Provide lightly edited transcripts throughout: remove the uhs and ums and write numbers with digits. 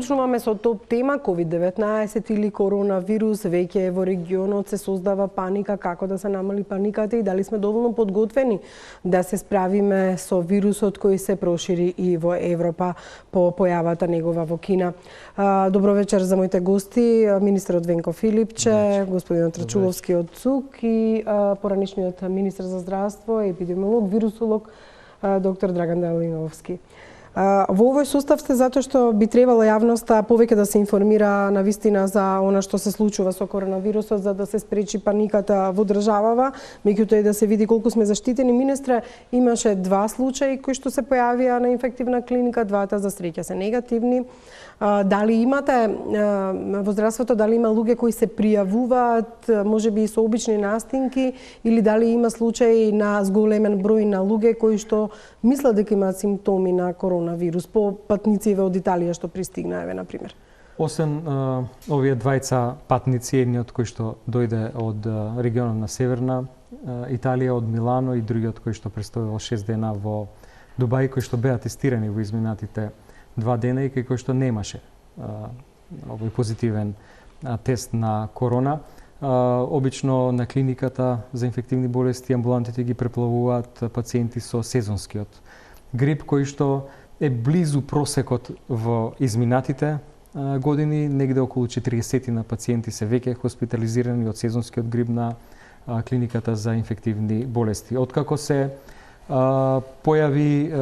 Започнуваме со топ тема COVID-19 или коронавирус. Веќе во регионот се создава паника. Како да се намали паниката и дали сме доволно подготвени да се справиме со вирусот кој се прошири и во Европа по појавата негова во Кина. Добро вечер за моите гости, министерот Венко Филипче, господинот Рачуловски од ЦУК и поранешниот министер за здравство, епидемиолог, вирусолог, доктор Драган Далиновски. Во овој состав сте затоа што би требало јавноста повеќе да се информира на вистина за она што се случува со коронавирусот, за да се спречи паниката во државава, меѓутоа и да се види колку сме заштитени. Министре, имаше 2 случаи кои што се појавија на инфективна клиника, двата за среќа се негативни. Дали имате во здравството, дали има луѓе кои се пријавуваат, можеби и со обични настинки, или дали има случаи на зголемен број на луѓе кои што мислат дека имаат симптоми на коронавирус, по патнициве од Италија што пристигнаеве, на пример? Освен овие двајца патници, едниот кој што дојде од регионот на Северна Италија, од Милано, и другиот кој што престојал 6 дена во Дубај, кои што беа тестирани во изминатите 2 дена и кој што немаше овој позитивен тест на корона. Обично на клиниката за инфективни болести амбулантите ги преплавуваат пациенти со сезонскиот грип, кој што е близу просекот во изминатите години. Негде околу 40 на пациенти се веќе хоспитализирани од сезонскиот грип на клиниката за инфективни болести. Откако се појавија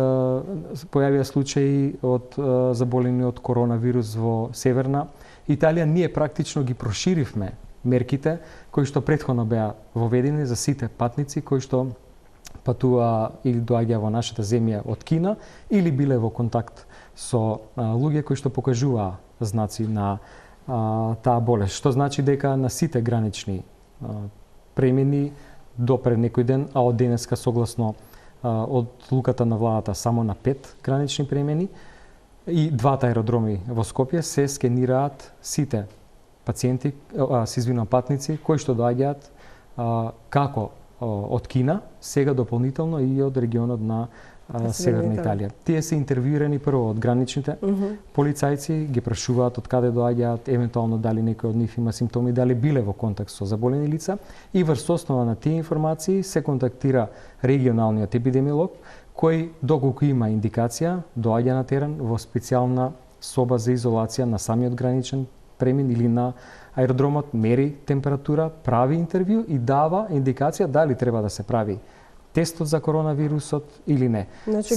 случаи од заболени од коронавирус во Северна Италија, ние практично ги проширивме мерките кои што претходно беа воведени за сите патници кои што патува или доаѓа во нашата земја од Кина или биле во контакт со луѓе кои што покажуваа знаци на таа болест. Што значи дека на сите гранични премини до пред некој ден, а од денеска согласно од луката на владата само на 5 гранични премини и 2 аеродроми во Скопје се скенираат сите пациенти, патници кои што доаѓаат како од Кина, сега дополнително и од регионот на Северна Италија. Тие се интервјуирани прво од граничните полицајци, ги прашуваат од каде доаѓаат, евентуално дали некој од нив има симптоми, дали биле во контакт со заболени лица, и врз основа на тие информации се контактира регионалниот епидемиолог, кој доколку има индикација доаѓа на терен во специјална соба за изолација на самиот граничен премин или на аеродромот, мери температура, прави интервју и дава индикација дали треба да се прави тестот за коронавирусот или не. Значи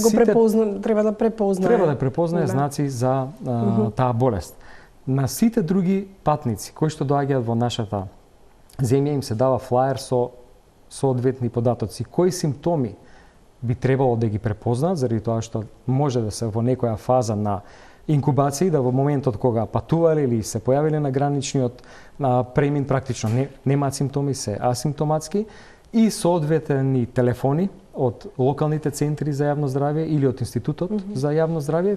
треба да препознае. Треба да препознае знаци за таа болест. На сите други патници кои што доаѓаат во нашата земја им се дава флаер со соодветни податоци кои симптоми би требало да ги препознаат, заради тоа што може да се во некоја фаза на инкубација, да во моментот кога патувале или се појавиле на граничниот премин практично немаат симптоми, се асимптоматски, и соодветни телефони од локалните центри за јавно здравје или од Институтот за јавно здравје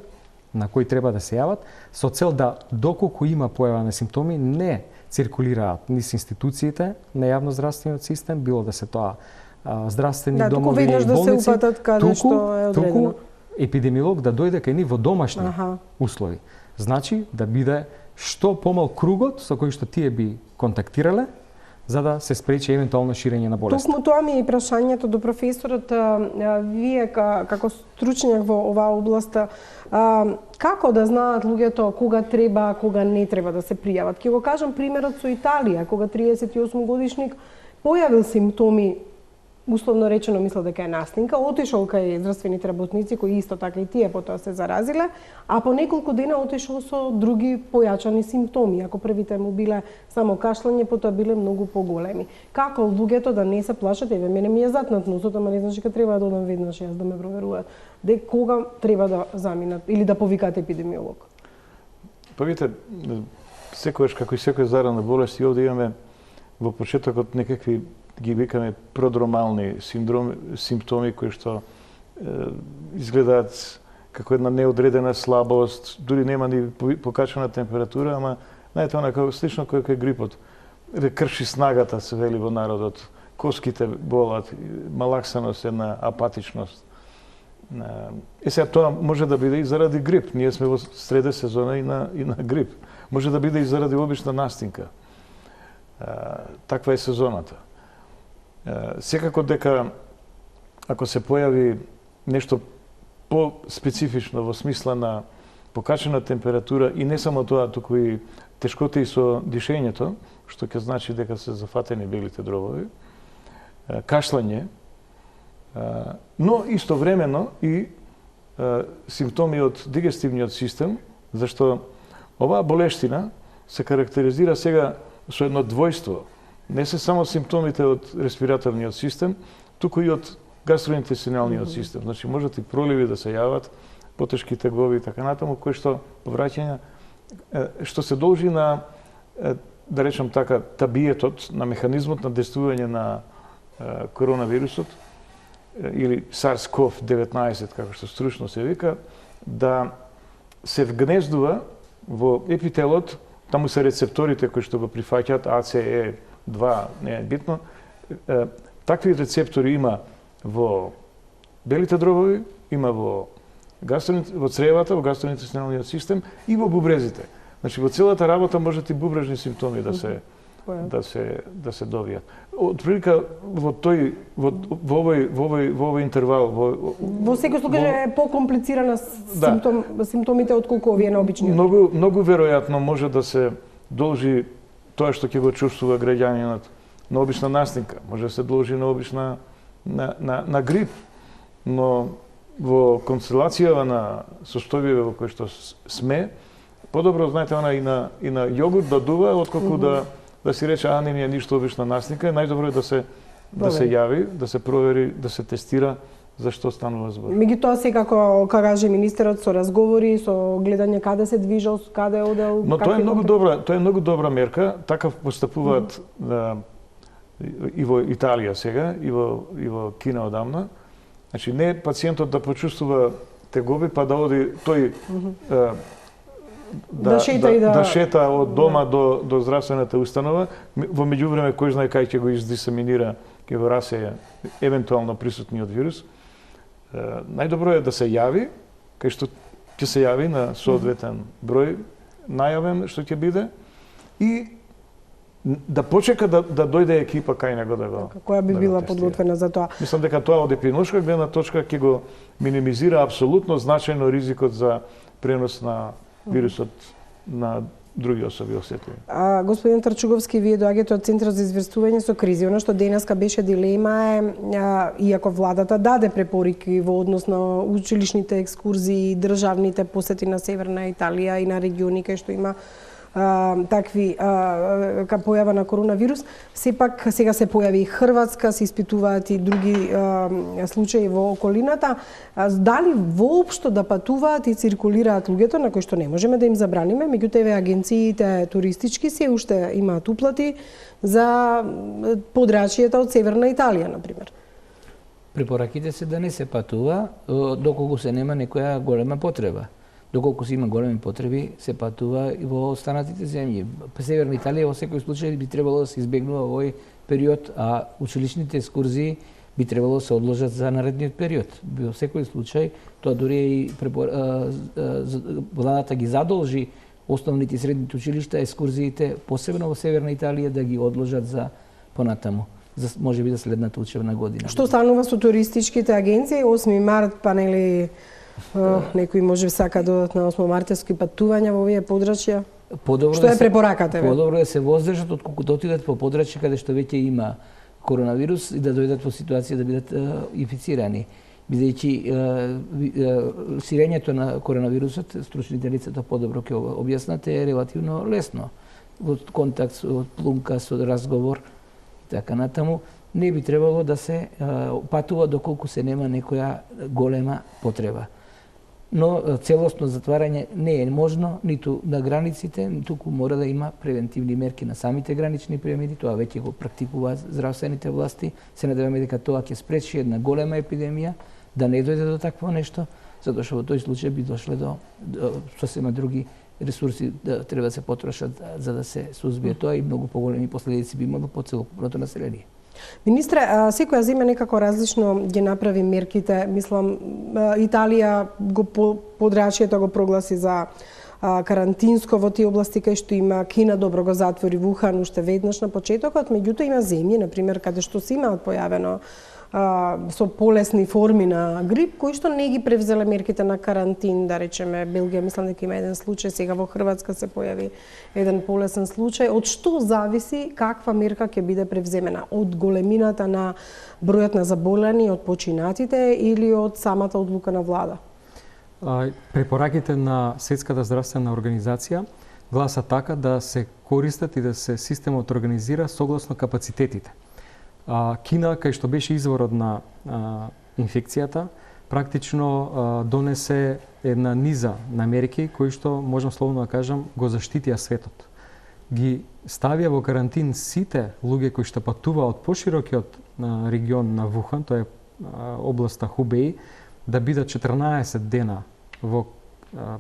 на кои треба да се јават, со цел да доколку има појава на симптоми не циркулираат низ институциите на јавно здравствениот систем, било да се тоа здравствени домови и болници, да се упатат каде што е одредено. Епидемиолог да дојде кај нив во домашни услови. Значи да биде што помал кругот со кој што тие би контактирале, за да се спречи евентуално ширење на болест. Токму тоа ми е и прашањето до професорот. Вие како стручњак во оваа област, како да знаат луѓето кога треба, кога не треба да се пријават? Ќе го кажам примерот со Италија, кога 38 годишник појавил симптоми, условно речено мисла дека е настинка, отишол кај здравствените работници кои исто така и тие потоа се заразиле, а по неколку дена отишол со други појачани симптоми. Ако првите му биле само кашлање, потоа биле многу поголеми. Како луѓето да не се плашат? Еве, мене ми е затнат носот, ама не значи дека треба да одам веднаш јас да ме проверуваат. Кога треба да заминат или да повикаат епидемиолог? Па видите, секогаш како и секоја заразна болест, и овде имаме во почетокот некакви ги викаме продромални симптоми кои што изгледаат како една неодредена слабост, дури нема ни покачена температура, ама знаете она како слично кој е грипот. Крши снагата, се вели во народот, коските болат, малаксаност, една апатичност. сега тоа може да биде и заради грип. Ние сме во среде сезона и на грип. Може да биде и заради обична настинка. Таква е сезоната. Секако дека ако се појави нешто по-специфично во смисла на покачена температура и не само тоа, туку и тешкоти со дишењето, што ќе значи дека се зафатени белите дробови, кашлање, но истовремено и симптоми од дигестивниот систем, зашто оваа болештина се карактеризира сега со едно двојство. Не се само симптомите од респираторниот систем, туку и од гастроинтестиналниот систем. Значи можат и проливи да се јават, потешки теглови и така натаму, кои што повраќања што се должи на, да речем така, табиетот, на механизмот на действување на коронавирусот или SARS-CoV-19, како што стручно се вика, да се вгнездува во епителот, таму се рецепторите кои што го прифаќаат, ACE2, не е битно. Такви рецептори има во белите дробови, има во цревата, во гастроинтестиналниот систем и во бубрезите. Значи во целата работа можат и бубрежни симптоми да се добијат. Отприлика во овој интервал во секој случај е по-комплицирана симптомите отколку овие на обичниот. Многу веројатно може да се должи тоа што ќе го чувствува граѓанинот на обична настинка, може да се должи на обична на грип, но во констелацијава на состојбиве во кои што сме, подобро знаете она и на јогурт да дува отколку да си рече не ми е ништо обична настинка, најдобро е да се јави, да се провери, да се тестира за што станува збор. Меѓутоа секако каже министерот со разговори, со гледање каде се движел, каде одел. Но тоа е многу добра мерка, така постапуваат и во Италија сега, и во Кина одамна. Значи не пациентот да почувствува теглоби па да оди тој да шета од дома до здравствената установа, во меѓувреме кој знае кај ќе го издисеминира, ќе го расеја евентуално присутниот вирус. Најдобро е да се јави, кај што ќе се јави на соодветен број најавен што ќе биде и да почека да дојде екипа кај него да го која би била подготвена за тоа. Мислам дека тоа од епидемиолошка гледна точка ќе го минимизира апсолутно значајно ризикот за пренос на вирусот на други особи осетливи. Господин Тарчуговски, вие доаѓате од Центарот за известување со кризи. Оно што денеска беше дилема е, иако владата даде препорики во однос на училишните екскурзии, државните посети на Северна Италија и на региони кај што има такви појава на коронавирус, сепак сега се појави и Хрватска, се испитуваат и други случаи во околината. Дали воопшто да патуваат и циркулираат луѓето на кои што не можеме да им забраниме, меѓутоа агенциите туристички се уште имаат уплати за подрачјета од Северна Италија, например? Препораките се да не се патува доколку се нема некоја голема потреба. Доколку се има големи потреби, се патува и во останатите земји. Северна Италија во секој случај би требало да се избегнува овој период, а училишните екскурзии би требало да се одложат за наредниот период. Во секој случај, тоа дури и владата ги задолжи основните и средните училишта, екскурзиите, посебно во Северна Италија, да ги одложат за понатаму, за можеби за следната учебна година. Што станува со туристичките агенции? 8 март, па нели некои може сака додат на 8 мартевски патувања во овие подрачја? Што е препораката? Подобро е да се воздржат отколку да отидат по подрачја каде што веќе има коронавирус и да дојдат во ситуација да бидат инфицирани. Бидејќи ширењето на коронавирусот, стручните лица тоа подобро ќе објаснат, е релативно лесно. Во контакт со плунка, со разговор и така натаму, не би требало да се патува доколку се нема некоја голема потреба. Но целосно затварање не е можно ниту на границите, туку мора да има превентивни мерки на самите гранични премиди, тоа веќе го практикуваат здравствените власти. Се надеваме дека тоа ќе спречи една голема епидемија да не дојде до такво нешто, затоа што во тој случај би дошле до сосема други ресурси да треба да се потрошат за да се сузбие тоа и многу поголеми последици би имало по целокупното население. Министре, секоја земја некако различно ги направи мерките. Мислам, Италија го подрачието го прогласи за карантинско во тие области кај што има, Кина добро го затвори, Вухан уште веднаш на почетокот, меѓутоа има земји, например, каде што се имаат појавено со полесни форми на грип, кои што не ги превзеле мерките на карантин, да речеме Белгија, мислам дека има еден случај, сега во Хрватска се појави еден полесен случај. Од што зависи каква мерка ќе биде превземена? Од големината на бројот на заболени, од починатите или од самата одлука на влада? Препораките на Светската здравствена организација гласа така да се користат и да се системот организира согласно капацитетите. Кина, кај што беше изворот на инфекцијата, практично донесе една низа на мерки кои што, можам слободно да кажам, го заштитија светот. Ги ставија во карантин сите луѓе кои што патува од поширокиот регион на Вухан, тоа е областа Хубеј, да бидат 14 дена во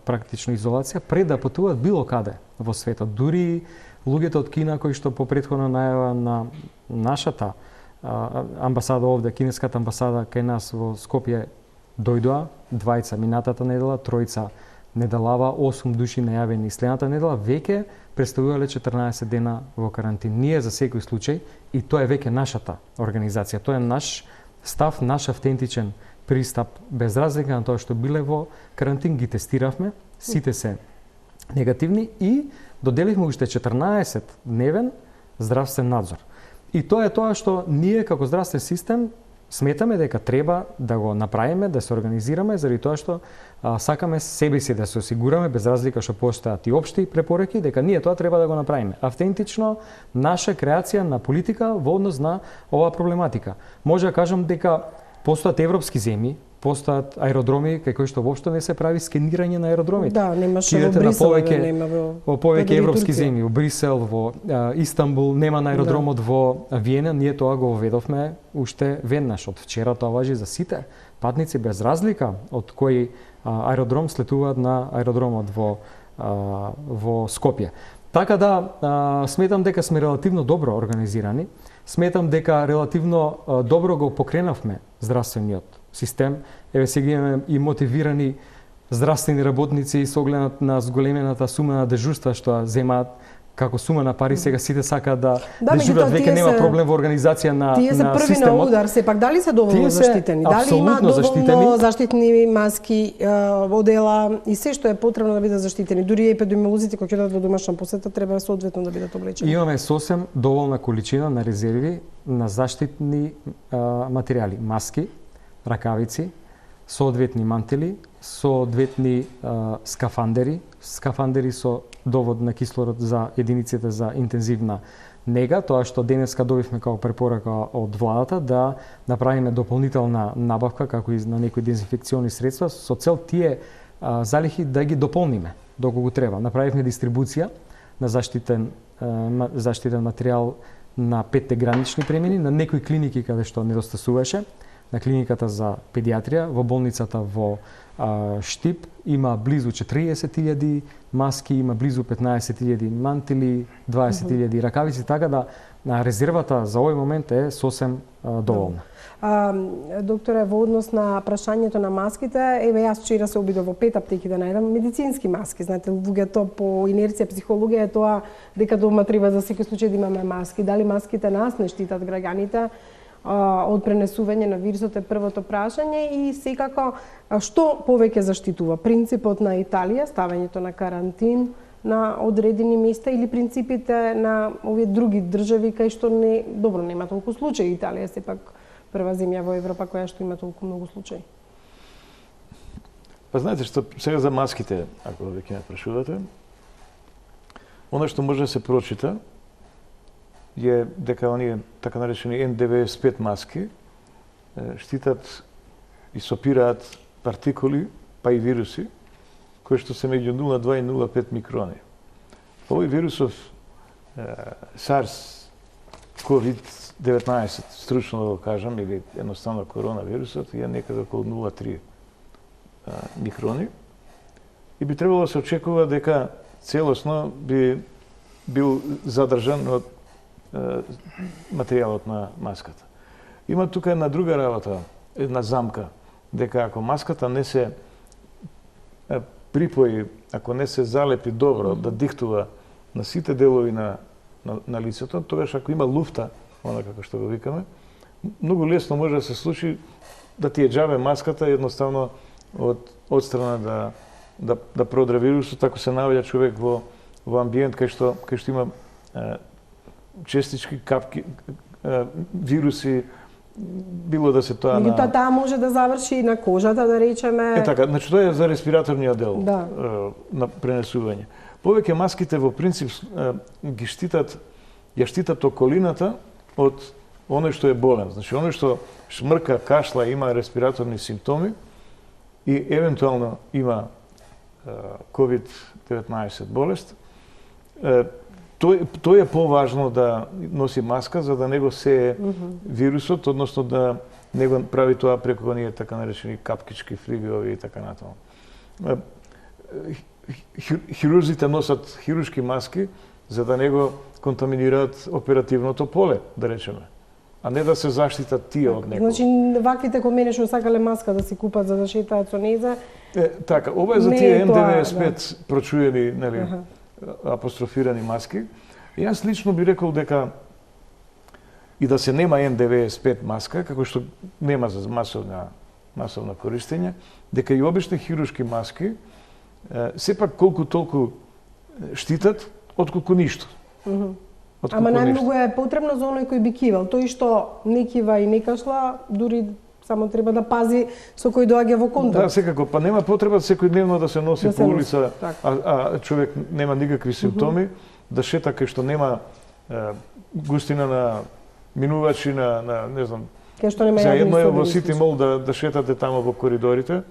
практично изолација пред да патуваат било каде во светот. Дури луѓето од Кина кои што по претходна најава на нашата амбасада овде, кинеската амбасада кај нас во Скопје дојдоа, двајца минатата недела, тројца неделава, 8 души најавени следната недела, веќе представувале 14 дена во карантин. Ние за секој случај, и тоа е веќе нашата организација, тоа е наш став, наш автентичен пристап, без разлика на тоа што биле во карантин, ги тестиравме, сите се негативни и доделивме уште 14 дневен здравствен надзор. И тоа е тоа што ние како здравствен систем сметаме дека треба да го направиме, да се организираме, заради тоа што сакаме себе си да се осигураме, без разлика што постојат и општи препораки, дека ние тоа треба да го направиме. Автентично, наша креација на политика во однос на оваа проблематика. Може да кажам дека постојат европски земји, постојат аеродроми кај кои што воопшто не се прави скенирање на аеродромите. Да, немаше во Брисел, нема во повеќе европски земји, во Брисел, во Истанбул, нема на аеродромот во Виена, ние тоа го введовме уште веднаш. Од вчера тоа важи за сите патници без разлика од кој аеродром слетуваат на аеродромот во Скопје. Така да сметам дека сме релативно добро организирани. Сметам дека релативно добро го покренавме здравствениот систем. Еве сега имаме и мотивирани здравствени работници со оглед на зголемената сума на дежурства што земаат како сума на пари, сега сите сакаат да дежурат, веќе нема проблем во организација на системот. Тие се први на удар, сепак дали се доволно заштитени? Дали има доволно заштитни маски, одела и се што е потребно да бидат заштитени? Дури и епидемиолозите кои ќе во домашна посета треба соодветно да бидат облечени. Имаме сосем доволна количина на резерви на заштитни материјали, маски, ракавици, соодветни мантели, соодветни скафандери со довод на кислород за единиците за интензивна нега, тоа што денеска добивме како препорака од владата да направиме дополнителна набавка како и на некои дезинфекциони средства со цел тие залихи да ги дополниме доколку треба. Направивме дистрибуција на заштитен материјал на 5 гранични премини на некои клиники каде што недостасуваше, на клиниката за педиатрија, во болницата во Штип има близу 40.000 маски, има близу 15.000 мантили, 20.000 ракавици, така да резервата за овој момент е сосем доволна. Докторе, во однос на прашањето на маските, еве јас вчера се обидов во 5 аптеки да најдам медицински маски. Знаете, луѓето по инерција психологија е тоа дека дома треба за секој случај да имаме маски. Дали маските нас не штитат граѓаните од пренесување на вирусот е првото прашање и секако што повеќе заштитува? Принципот на Италија, ставањето на карантин на одредени места или принципите на овие други држави кај што нема толку случаи. Италија е сепак прва земја во Европа која што има толку многу случаи. Па знаете што сега за маските, ако веќе ме прашувате, она што може да се прочита е дека оние така наречени N95 маски штитат и сопираат партикули, па и вируси, кои што се меѓу 0,2 и 0,5 микрони. Овој вирусов SARS-CoV-19, стручно да го кажам, или едноставно коронавирусот, е некаде околу 0,3 микрони. И би требало да се очекува дека целосно би бил задржан од материјалот на маската. Има тука една друга работа, една замка, дека ако маската не се припои, ако не се залепи добро, да диктува на сите делови на лицето, тогаш ако има луфта, она како што го викаме, многу лесно може да се случи да ти е џабе маската, едноставно од страна да продре вирусот, ако се наоѓа човек во амбиент кај што има честички, капки, вируси, било да се тоа Меѓутоа, таа може да заврши на кожата, да речеме. Така, значи тоа е за респираторниот дел Да. на пренесување. Повеќе маските во принцип ја штитат околината од оној што е болен. Значи, оној што шмрка, кашла, има респираторни симптоми и евентуално има COVID-19 болест, тој е поважно да носи маска за да не го сее вирусот, односно да не го прави тоа преку оние така наречени капкички, флигови и така натаму. Хирурзите носат хируршки маски за да не го контаминираат оперативното поле, да речеме, а не да се заштитат тие од некој. Значи, ваквите кои мене што сакале маска да си купат за да шетаат со нејза. Така, ова е за тие N95 прочуени, нели, апострофирани маски. Јас лично би рекол дека и да се нема N95 маска, како што нема за масовно користење, дека и обични хируршки маски сепак колку толку штитат отколку ништо. Ама најмногу е потребно за оној кој би кивал. Тој што не кива и не кашла, дури само треба да пази со кој доаѓа во контакт. Да, секако, па нема потреба секојдневно да се носи по улица, а човек нема никакви симптоми, да шета кај што нема густина на минувачи, на не знам. Кај што нема јавни едно е во соби, Сити Мол да шетате тамо во коридорите,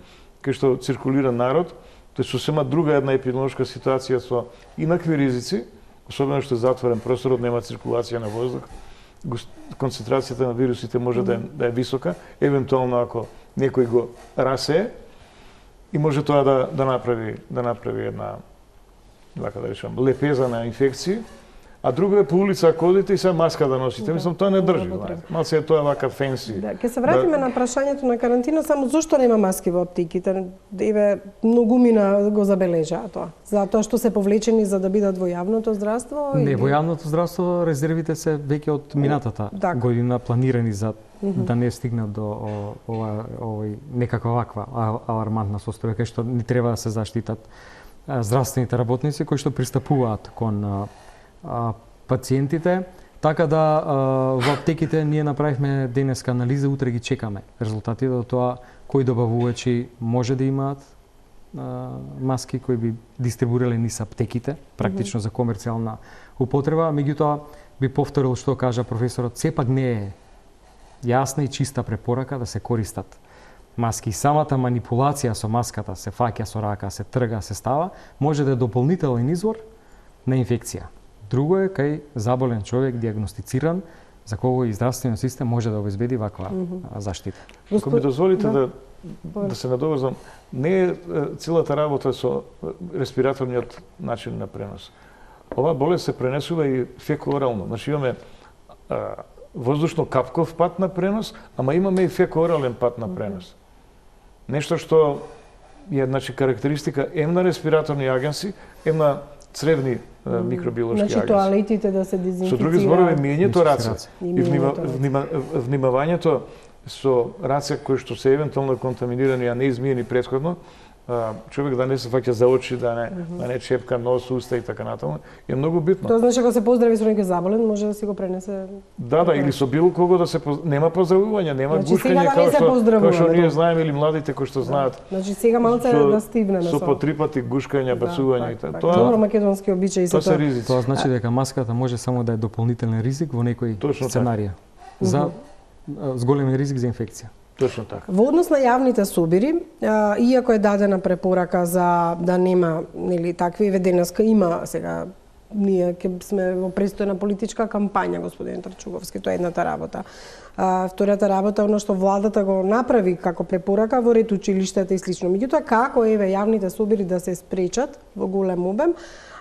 кај што циркулира народ, тоа е сосема друга една епидемиолошка ситуација со инакви ризици, особено што е затворен просторот, нема циркулација на воздух, концентрацијата на вирусите може да е висока, евентуално ако некој го расее, и може тоа да направи една, така да речем, лепеза на инфекции, а друго е по улица ако одите и се маска да носите. Мислам, тоа не држи. Малце е тоа вака фенси. Да, ќе се вратиме на прашањето на карантина, само зошто нема маски во аптеките? Еве, многумина го забележаа тоа. Затоа што се повлечени за да бидат во јавното здравство? Не, во јавното здравство резервите се веќе од минатата година планирани за да не стигнат до овој некаква ваква алармантна состојба кај што не треба да се заштитат здравствените работници кои што пристапуваат кон пациентите, така да во аптеките ние направивме денеска анализа, утре ги чекаме резултатите од тоа кои добавувачи може да имаат маски кои би дистрибуирале низ аптеките, практично за комерцијална употреба, меѓутоа би повторил што кажа професорот, сепак не е јасна и чиста препорака да се користат маски. Самата манипулација со маската, се фаќа со рака, се трга, се става, може да е дополнителен извор на инфекција. Друго е кај заболен човек диагностициран за кого и здравствениот систем може да обезбеди ваква заштита. Ако ми дозволите да се надоврзам, не е целата работа со респираторниот начин на пренос. Ова болест се пренесува и феко-орално. Значи имаме воздушно-капков пат на пренос, ама имаме и феко-орален пат на пренос. Нешто што е карактеристика ем на респираторни агенси, ем на цревни микробиолошки агенси. Значи тоалетите да се дезинфицираат. Со други зборови, миењето раце и внимавањето со раце кои што се евентуално контаминирани, а не измиени претходно, човек да не се фаќа за очи, да не чепка нос, уста и така натаму, е многу битно. Тоа значи кога се поздрави со некој заболен, може да си го пренесе. Да, или со било кого да се нема поздравување, нема гушкање како што ние знаеме или младите кои што знаат. Значи сега малце да стивнеме со по 3 пати гушкање, бацување и тоа. Тоа македонски обичаи се тоа. Тоа значи дека маската може само да е дополнителен ризик во некои сценарија за зголемен ризик за инфекција. Точно така. Во однос на јавните собири, иако е дадена препорака за да нема, нели, такви, денеска има сега ние ќе сме во престојна политичка кампања, господин Трчуговски, тоа е едната работа. Втората работа, оно што владата го направи како препорака во ред училиштата и слично. Меѓутоа, како јавните собори да се спречат во голем обем,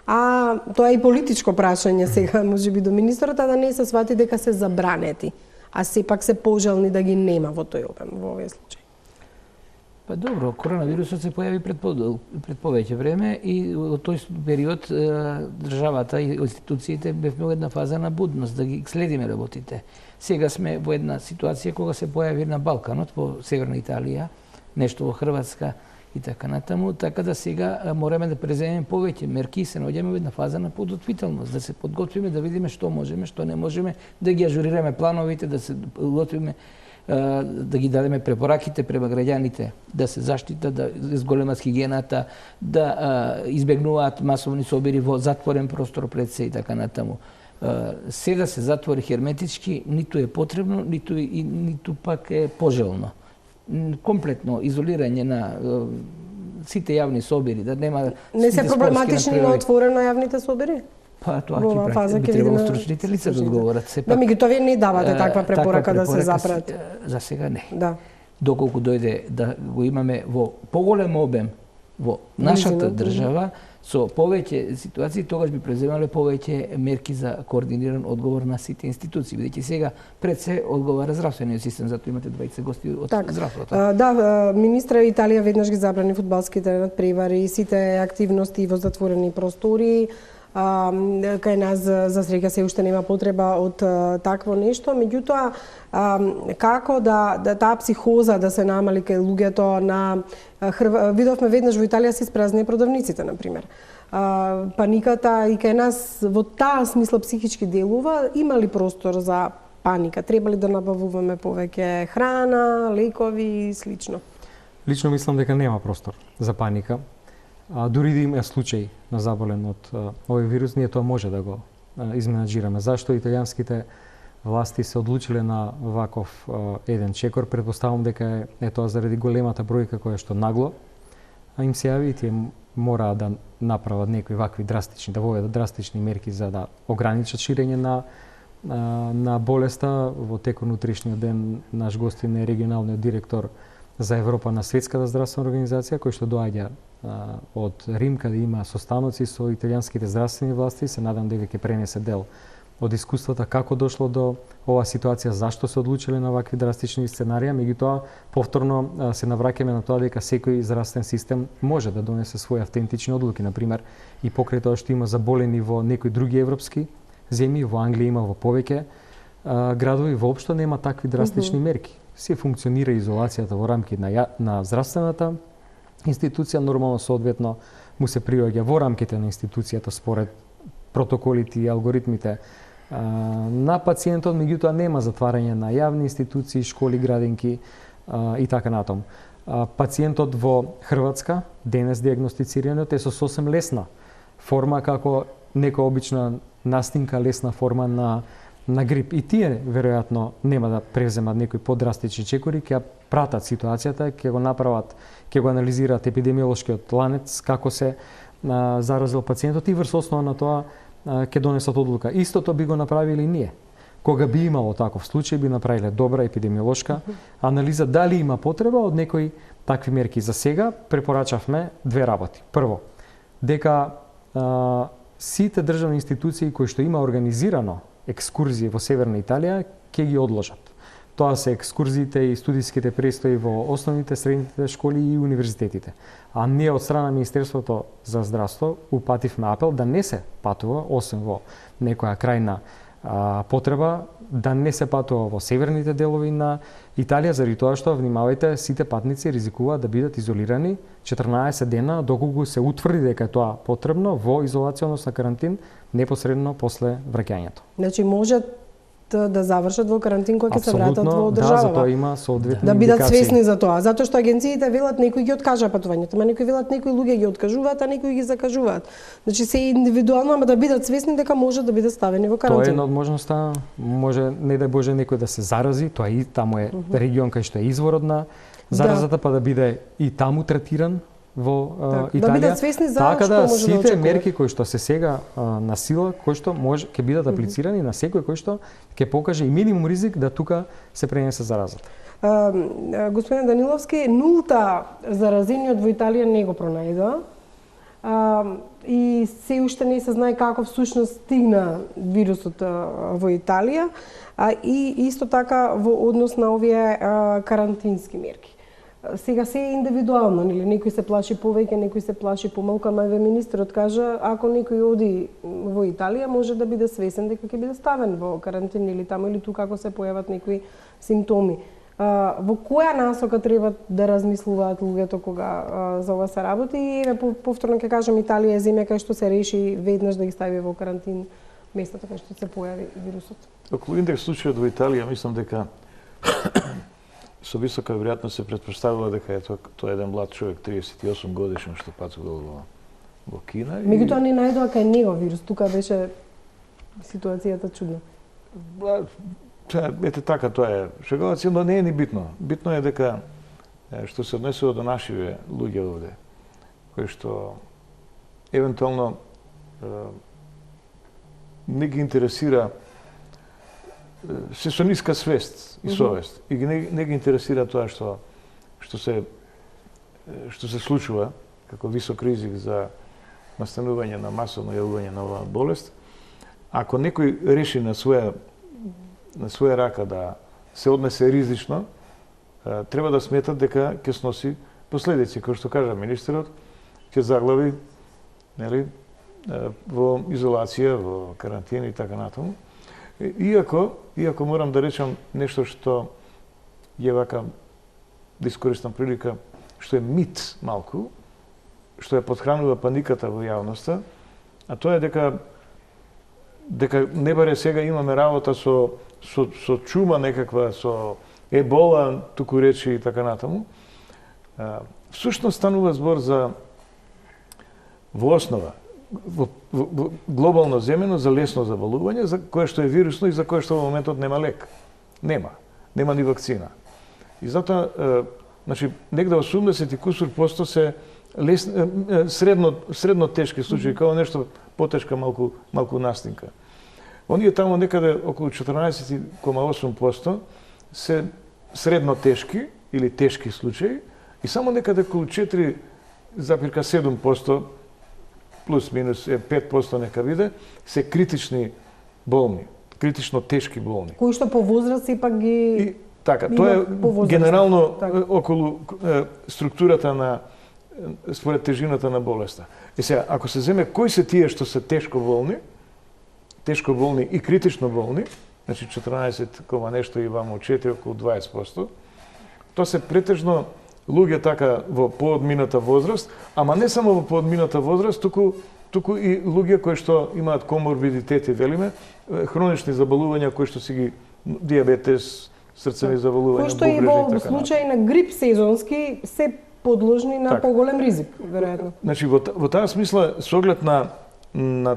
а тоа е и политичко прашање сега, можеби до министерот, да не се свати дека се забранети, а сепак се пожелни да ги нема во тој обем, во овој случај. Па добро, коронавирусот се појави пред повеќе време и во тој период државата и институциите бевме во една фаза на будност, да ги следиме работите. Сега сме во една ситуација кога се појави на Балканот, во Северна Италија, нешто во Хрватска и така натаму, така да сега мораме да преземеме повеќе мерки и се наоѓаме во една фаза на подготвителност, да се подготвиме, да видиме што можеме, што не можеме, да ги ажурираме плановите, да се подготвиме, да ги дадеме препораките према граѓаните, да се заштитат, да зголемат хигиената, да избегнуваат масовни собири во затворен простор пред се и така натаму. Се да се затвори херметички, ниту е потребно, ниту пак е пожелно. Комплетно изолирање на сите јавни собири, да нема... Не се проблематични на отворено јавните собири? Па тоа би требало стручните лица да одговорат. Да, меѓутоа вие не давате таква препорака да се запрат. За сега не. Да. Доколку дојде да го имаме во поголем обем во нашата држава, со повеќе ситуации, тогаш би преземале повеќе мерки за координиран одговор на сите институции. Бидејќи сега пред се одговара здравствениот систем, затоа имате двајца гости од здравството. Да, министра Италија веднаш ги забрани фудбалските надпревари, сите активности во затворени простори. Кај нас, за среќа, се уште нема потреба од такво нешто, меѓутоа, како да таа психоза да се намали кај луѓето на видовме веднаш во Италија се испразни продавниците, например. Паниката и кај нас во таа смисла психички делува, има ли простор за паника? Треба ли да набавуваме повеќе храна, лекови и слично? Лично мислам дека нема простор за паника. Дури да има случај на заболен од овој вирус, ние тоа може да го изменаџираме. Зашто италијанските власти се одлучиле на ваков еден чекор? Предпоставам дека е тоа заради големата бројка која што нагло им се јави и тие мора да направат некои вакви драстични, да воведат драстични мерки за да ограничат ширење на болеста. Во текот на утрешниот ден наш гостин е регионалниот директор за Европа на Светската здравствена организација, кој што доаѓа од Рим, каде има состаноци со италијанските здравствени власти. Се надам дека ќе пренесе дел од искуствата како дошло до оваа ситуација, зашто се одлучиле на вакви драстични сценарија. Меѓутоа, повторно се навраќаме на тоа дека секој здравствен систем може да донесе своји автентични одлуки. Например, и покрај тоа што има заболени во некои други европски земји, во Англија има во повеќе градови, воопшто нема такви драстични мерки. Се функционира изолацијата во рамки на здравствената институција, нормално соодветно му се приоѓа во рамките на институцијата според протоколите и алгоритмите на пациентот, меѓутоа нема затварање на јавни институции, школи, градинки и така натаму. Пациентот во Хрватска, денес диагностицираниот, е со сосем лесна форма, како некоја обична настинка, лесна форма на грип. И тие, веројатно, нема да преземат некои подрастични чекори, ќе пратат ситуацијата, ќе го направат, ќе го анализираат епидемиолошкиот ланец, како се заразил пациентот и врз основа на тоа ќе донесат одлука. Истото би го направили ние. Кога би имало таков случај, би направиле добра епидемиолошка анализа дали има потреба од некои такви мерки. За сега препорачавме две работи. Прво, дека сите државни институции кои што има организирано екскурзии во Северна Италија ќе ги одложат. Тоа се екскурзиите и студиските престои во основните, средните школи и универзитетите. А ние од страна на Министерството за здравство упативме апел да не се патува, освен во некоја крајна потреба, да не се патува во северните делови на Италија, заради тоа што, внимавајте, сите патници ризикуваат да бидат изолирани 14 дена, доколку се утврди дека е тоа потребно, во изолација, односно карантин, непосредно после враќањето. Значи можат да завршат во карантин кога ќе се вратат во државава. Да, за тоа има соодветни да бидат индикации. свесни за тоа, затоа што агенциите велат некои ги откажа патувањето, ама некои велат некои луѓе ги откажуваат, а некои ги закажуваат. Значи се индивидуално, ама да бидат свесни дека може да бидат ставени во карантин. Тоа е една од можноста, може не дај Боже некој да се зарази, тоа и таму е регион кај што е изворот на заразата, па да биде и таму третиран во да Италија. бидат свесни за така што да може да сите очекуваат. мерки кои што се сега на сила, кои што може ќе бидат аплицирани на секој кој што ќе покаже и минимум ризик да тука се пренесе заразата. Господин Даниловски, нулта заразениот во Италија не го пронајдоа. И се уште не се знае како всушност стигна вирусот во Италија, и исто така во однос на овие карантински мерки. Сега се е индивидуално, нели? Некој се плаши повеќе, некој се плаши помалку, ама еве министерот кажа ако некој оди во Италија може да биде свесен дека ќе биде ставен во карантин или таму или тука ако се појават некои симптоми. Во која насока треба да размислуваат луѓето кога за ова се работи? И еве повторно ќе кажам, Италија е земја кај што се реши веднаш да ги стави во карантин местата кај што се појави вирусот. Околу индекс случаи во Италија мислам дека со висока веројатност се претпоставува дека е тоа еден млад човек, 38 годишен, што патувал во Кина. Меѓутоа не најдоа кај него вирус, тука беше ситуацијата чудна. Ете така, тоа е шеговација, но не е ни битно. Битно е дека што се однесува до нашиве луѓе овде, кои што евентуално не ги интересира, се со ниска свест и совест, и не ги интересира тоа што се случува како висок ризик за настанување на масовно јавување на оваа болест. Ако некој реши на своја рака да се однесе ризично, треба да сметат дека ќе сноси последици, кој што кажа министерот, ќе заглави, нели, во изолација, во карантин и така натаму. Иако морам да речам нешто што е вака, да искористам прилика, што е мит малку, што ја подхранува паниката во јавноста, а тоа е дека не баре сега имаме работа со чума некаква, со ебола, туку речи и така натаму. Всушност станува збор за во основа, во глобално земено за лесно заболување, за кое што е вирусно и за кое што во моментот нема лек. Нема ни вакцина. И затоа, значи, негде 80 и кусур посто се средно тешки случаи, као нешто потешка малку настинка. Оние таму некаде околу 14,8% се средно тешки или тешки случаи и само некаде околу 4,7% плюс минус 5% нека биде се критични болни, критично тешки болни. Кои што по возраст сепак ги така, тоа е генерално околу структурата според тежината на болеста. И сега, ако се земе кои се тие што се тешко болни и критично болни, значи 14, нешто и вамо 4, околу 20%, тоа се претежно луѓе така во поодмината возраст, ама не само во поодмината возраст, туку и луѓе кои што имаат коморбидитети, велиме, хронични заболувања кои што си ги диабетес, срцеви заболувања, кои што и во случај на грип сезонски се подложни на поголем ризик, веројатно. Значи во таа смисла, со оглед на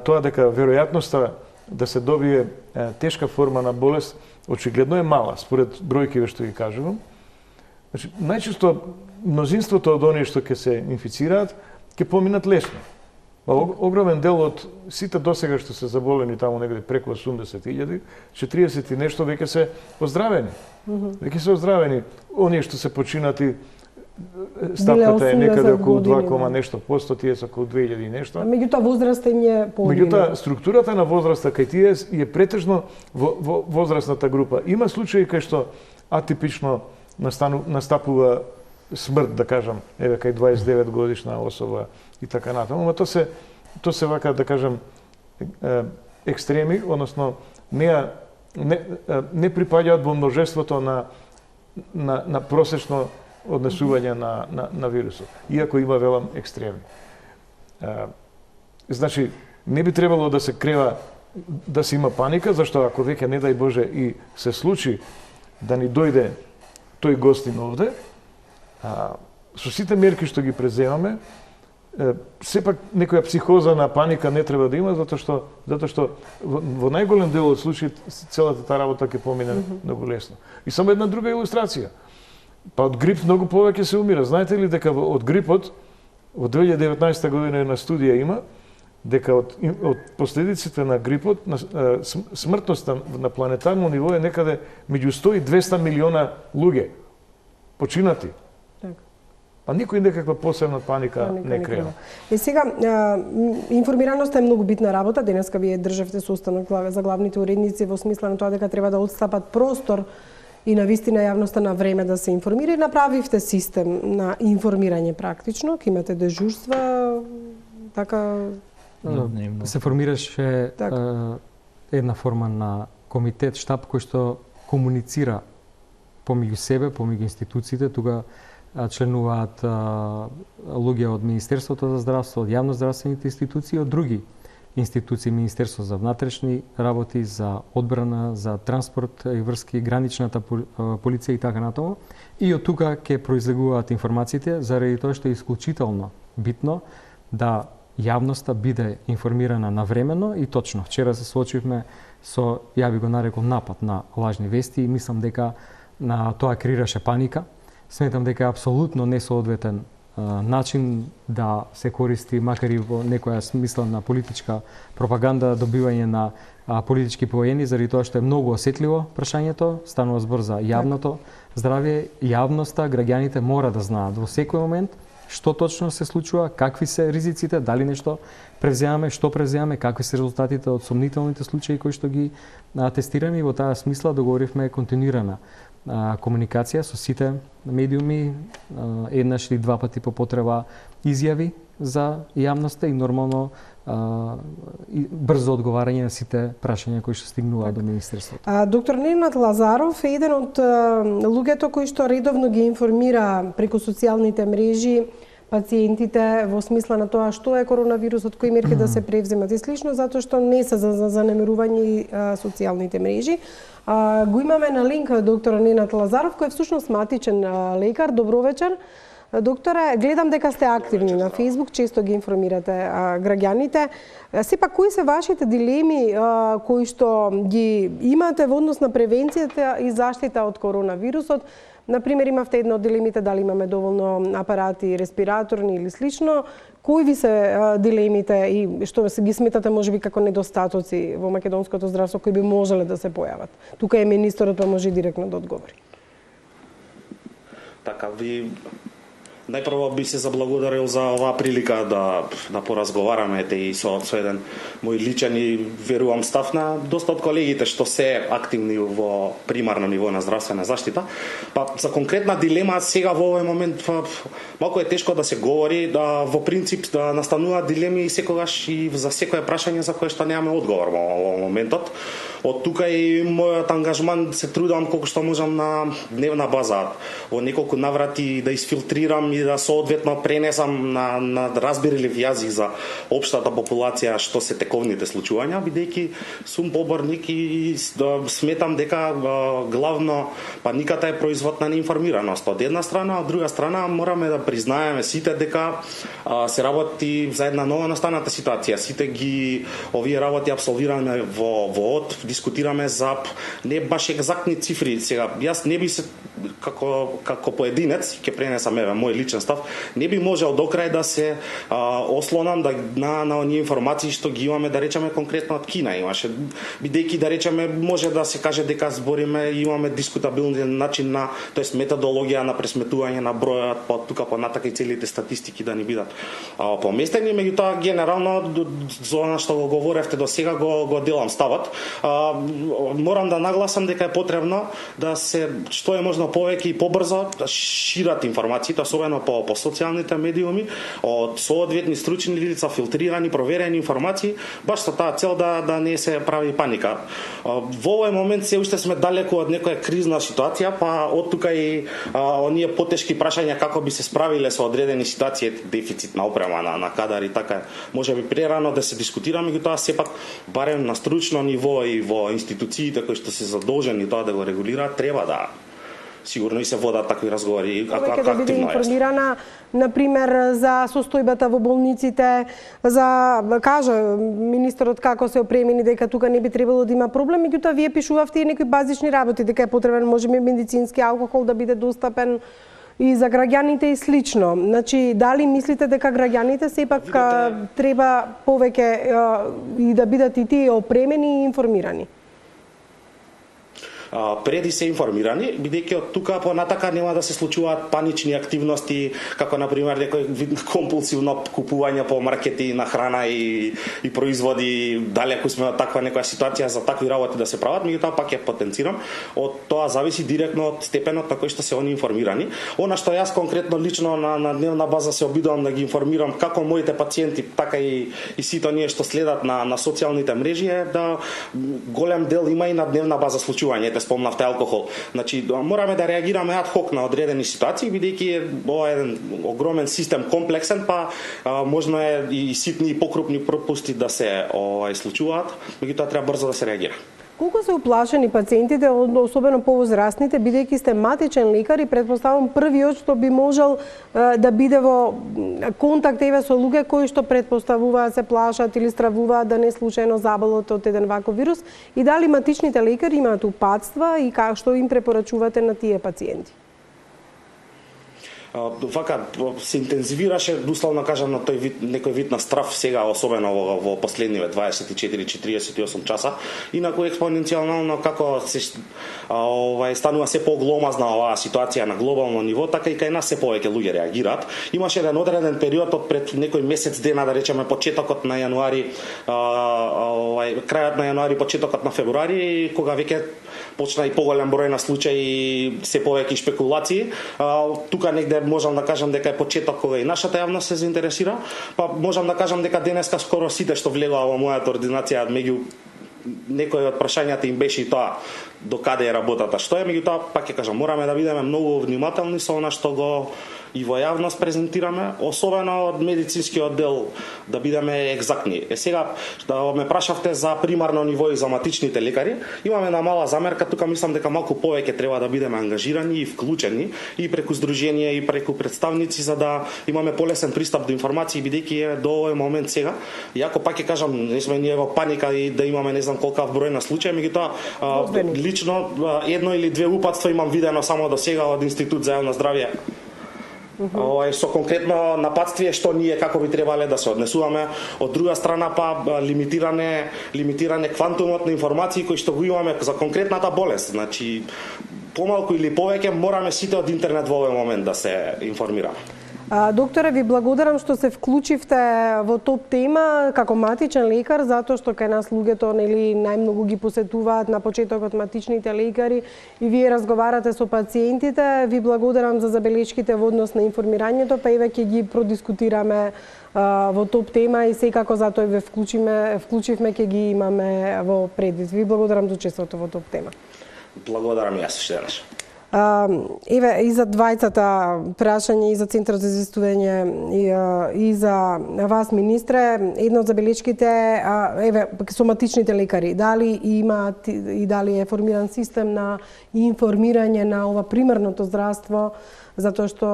тоа дека веројатноста да се добие тешка форма на болест очигледно е мала, според бројкиве што ги кажувам. Значи, најчесто мнозинството од оние што ќе се инфицираат ќе поминат лесно. Огромен дел од сите досега што се заболени таму негде преку 80.000, 40 и нешто веќе се оздравени. Веќе се оздравени. Оние што се починати, стапката е некаде околу 2, нешто посто, тие се околу 2000 и нешто. А меѓутоа возраста им е поодмина. Меѓутоа структурата на возраста кај тие е претежно во возрастната група. Има случаи кај што атипично настапува смрт, да кажам, еве кај 29 годишна особа и така натаму, но тоа се вака, да кажам, екстреми, односно не припаѓаат во множеството на просечно однесување на вирусот, иако има велам екстреми. Значи, не би требало да се крева, да се има паника, зашто ако веќе, не дај Боже, и се случи да ни дојде тој гостин овде, со сите мерки што ги преземаме, сепак некоја психоза на паника не треба да има, затоа што во најголем дел од случаите целата таа работа ќе помине многу лесно. И само една друга илустрација. Па од грип многу повеќе се умира. Знаете ли дека од грипот Во 2019 година една студија има дека од последиците на грипот, смртноста на планетарно ниво е некаде меѓу 100 и 200 милиона луѓе починати. Па никој некаква посебна паника не крева. И сега, информираноста е многу битна работа. Денеска вие државте состанок за главните уредници во смисла на тоа дека треба да отстапат простор и на вистина јавноста на време да се информира. И направивте систем на информирање практично, ке имате дежурства, така... Се формираше една форма на комитет, штаб кој што комуницира помеѓу себе, помеѓу институциите, тука членуваат луѓе од Министерството за здравство, од јавноздравствените институции, од други институции, Министерство за внатрешни работи, за одбрана, за транспорт и врски, граничната полиција и така натаму. И од тука ќе произлегуваат информациите, заради тоа што е исклучително битно да јавноста биде информирана навремено и точно. Вчера се соочивме со, ја би го нарекол, напад на лажни вести и мислам дека на тоа креираше паника. Сметам дека е апсолутно несоодветен начин да се користи, макар и во некоја смисла на политичка пропаганда, добивање на политички поени, заради тоа што е многу осетливо прашањето, станува збор за јавното здравје, јавноста, граѓаните мора да знаат во секој момент што точно се случува, какви се ризиците, дали нешто превземаме, што превземаме, какви се резултатите од сомнителните случаи кои што ги тестираме, и во таа смисла договоривме континуирана комуникација со сите медиуми, еднаш или два пати по потреба изјави за јавноста и нормално брзо одговарање на сите прашања кои што стигнуваат до Министерството. Доктор Ненад Лазаров е еден од луѓето кои што редовно ги информира преку социјалните мрежи пациентите во смисла на тоа што е коронавирусот, кои мерки да се превземат и слично, затоа што не се за занемирување социјалните мрежи. Го имаме на линк доктор Ненад Лазаров, кој е всушност матичен лекар. Добро вечер. Докторе, гледам дека сте активни на Facebook, често ги информирате граѓаните. Сепак, кои се вашите дилеми кои што ги имате во однос на превенцијата и заштита од коронавирусот? Например, имавте една од дилемите дали имаме доволно апарати, респираторни или слично. Кои ви се дилемите и што ги сметате можеби како недостатоци во македонското здравство кои би можеле да се појават? Тука е министерот, па може директно да одговори. Така, ви најпрво би се заблагодарил за оваа прилика да поразговараме и со еден мој личен и верувам став на доста од колегите што се активни во примарно ниво на здравствена заштита. Па за конкретна дилема сега во овој момент малку е тешко да се говори, во принцип да настануваат дилеми и секогаш и за секое прашање за кое што немаме одговор во моментот. Од тука и мојот ангажман се трудам колку што можам на дневна база во неколку наврати да изфилтрирам и да соодветно пренесам на разбирлив јазик за општата популација што се тековните случувања, бидејќи сум поборник и сметам дека главно паниката е производ на неинформираност од една страна, од друга страна мораме да признаеме сите дека се работи за една нова настаната ситуација. Сите ги овие работи апсолвираме во ОД, дискутираме за не баш екзактни цифри. Сега јас не би се како поединец, ќе пренесам мој личен став, не би можел до крај да се ослонам на оние информации што ги имаме, да речеме конкретно од Кина имаше, бидејќи да речеме може да се каже дека збориме и имаме дискутабилен начин на, тоест методологија на пресметување на бројот, па тука понатака и целите статистики да ни бидат поместени. Меѓутоа генерално за она што го говоревте до сега го делам ставот. Морам да нагласам дека е потребно да се што е можно повеќе и побрзо да шират информациите, особено по социјалните медиуми, од соодветни стручни лица, филтрирани, проверени информации, баш со таа цел да не се прави паника. Во овој момент се уште сме далеку од некоја кризна ситуација, па од тука и оние потешки прашања како би се справиле со одредени ситуации, дефицит на опрема, на кадар и така. Може би прерано да се дискутира, меѓутоа сепак барем на стручно ниво и во институциите кои што се задолжени тоа да го регулираат, треба да сигурно и се водат такви разговори. Повеќе да биде информирана, например, за состојбата во болниците, за, кажа министерот како се опремени, дека тука не би требало да има проблем, меѓутоа вие пишувавте и некои базични работи, дека е потребен можеби медицински алкохол да биде достапен и за граѓаните и слично. Значи, дали мислите дека граѓаните сепак треба повеќе и да бидат и тие опремени и информирани? Преди се информирани, бидејќи од тука понатака нема да се случуваат панични активности, како на пример некој вид компулсивно купување по маркети на храна и производи, дали ако сме од таква некоја ситуација за такви работи да се прават, меѓутоа пак ја потенцирам, од тоа зависи директно од степенот на кој што се они информирани. Она што јас конкретно лично на дневна база се обидувам да ги информирам како моите пациенти, така и сите оние што следат на социјалните мрежи е да голем дел има и на дневна база случување. Спомнавте алкохол. Значи, мораме да реагираме ад хок на одредени ситуации, бидејќи ова е еден огромен систем, комплексен, па можно е и ситни и покрупни пропусти да се случуваат, меѓутоа треба брзо да се реагира. Колку се уплашени пациентите, особено повозрастните, бидејќи сте матичен лекар и предпоставам првиот што би можел да биде во контакт со луѓе кои што предпоставуваат се плашат или стравуваат да не случајно заболат од еден ваков вирус, и дали матичните лекари имаат упатства и што им препорачувате на тие пациенти? Вака се интензивираше, условно кажам, на тој вид, некој вид на страв сега, особено во последниве 24-48 часа. Инаку експоненцијално како се станува се погломазна оваа ситуација на глобално ниво, така и кај нас се повеќе луѓе реагираат. Имаше еден одреден период од пред некој месец дена, да речеме почетокот на јануари, крајот на јануари, почетокот на февруари, кога веќе почна и поголем број на случаи, се повеќе шпекулации. Тука негде можам да кажам дека е почеток кога и нашата јавност се заинтересира, па можам да кажам дека денеска скоро сите што влегува во мојата ординација, меѓу некои од прашањата им беше и тоа до каде е работата, што е, меѓутоа пак ќе кажам, мораме да бидеме многу внимателни со она што го и во јавност презентираме, особено од медицинскиот дел, да бидеме екзактни. Сега, да ме прашавте за примарно ниво и за матичните лекари, имаме една мала замерка, тука мислам дека малку повеќе треба да бидеме ангажирани и вклучени и преку здруженија и преку представници за да имаме полесен пристап до информации, бидејќи е до овој момент сега. Иако пак ќе кажам, не сме ние во паника и да имаме не знам колкав број на случаи, меѓутоа лично едно или две упатства имам видено само до сега од Институт за јавно здравје. Со конкретно напатствие што ние како би требале да се однесуваме. Од друга страна па лимитиране квантумот на информации кои што го имаме за конкретната болест. Значи помалку или повеќе мораме сите од интернет во овој момент да се информираме. Докторе, ви благодарам што се вклучивте во топ тема како матичен лекар, затоа што кај нас луѓето нели најмногу ги посетуваат на почетокот матичните лекари и вие разговарате со пациентите. Ви благодарам за забелешките во однос на информирањето, па еве ќе ги продискутираме во топ тема и секако затоа ве вклучивме, ќе ги имаме во предвид. Ви благодарам за учеството во топ тема. Благодарам и јас уште еднаш. Еве и за двајцата прашање и за Центарот за известување и за вас, министре, едно од забелешките еве соматичните лекари, дали имаат и дали е формиран систем на информирање на ова примарното здравство, затоа што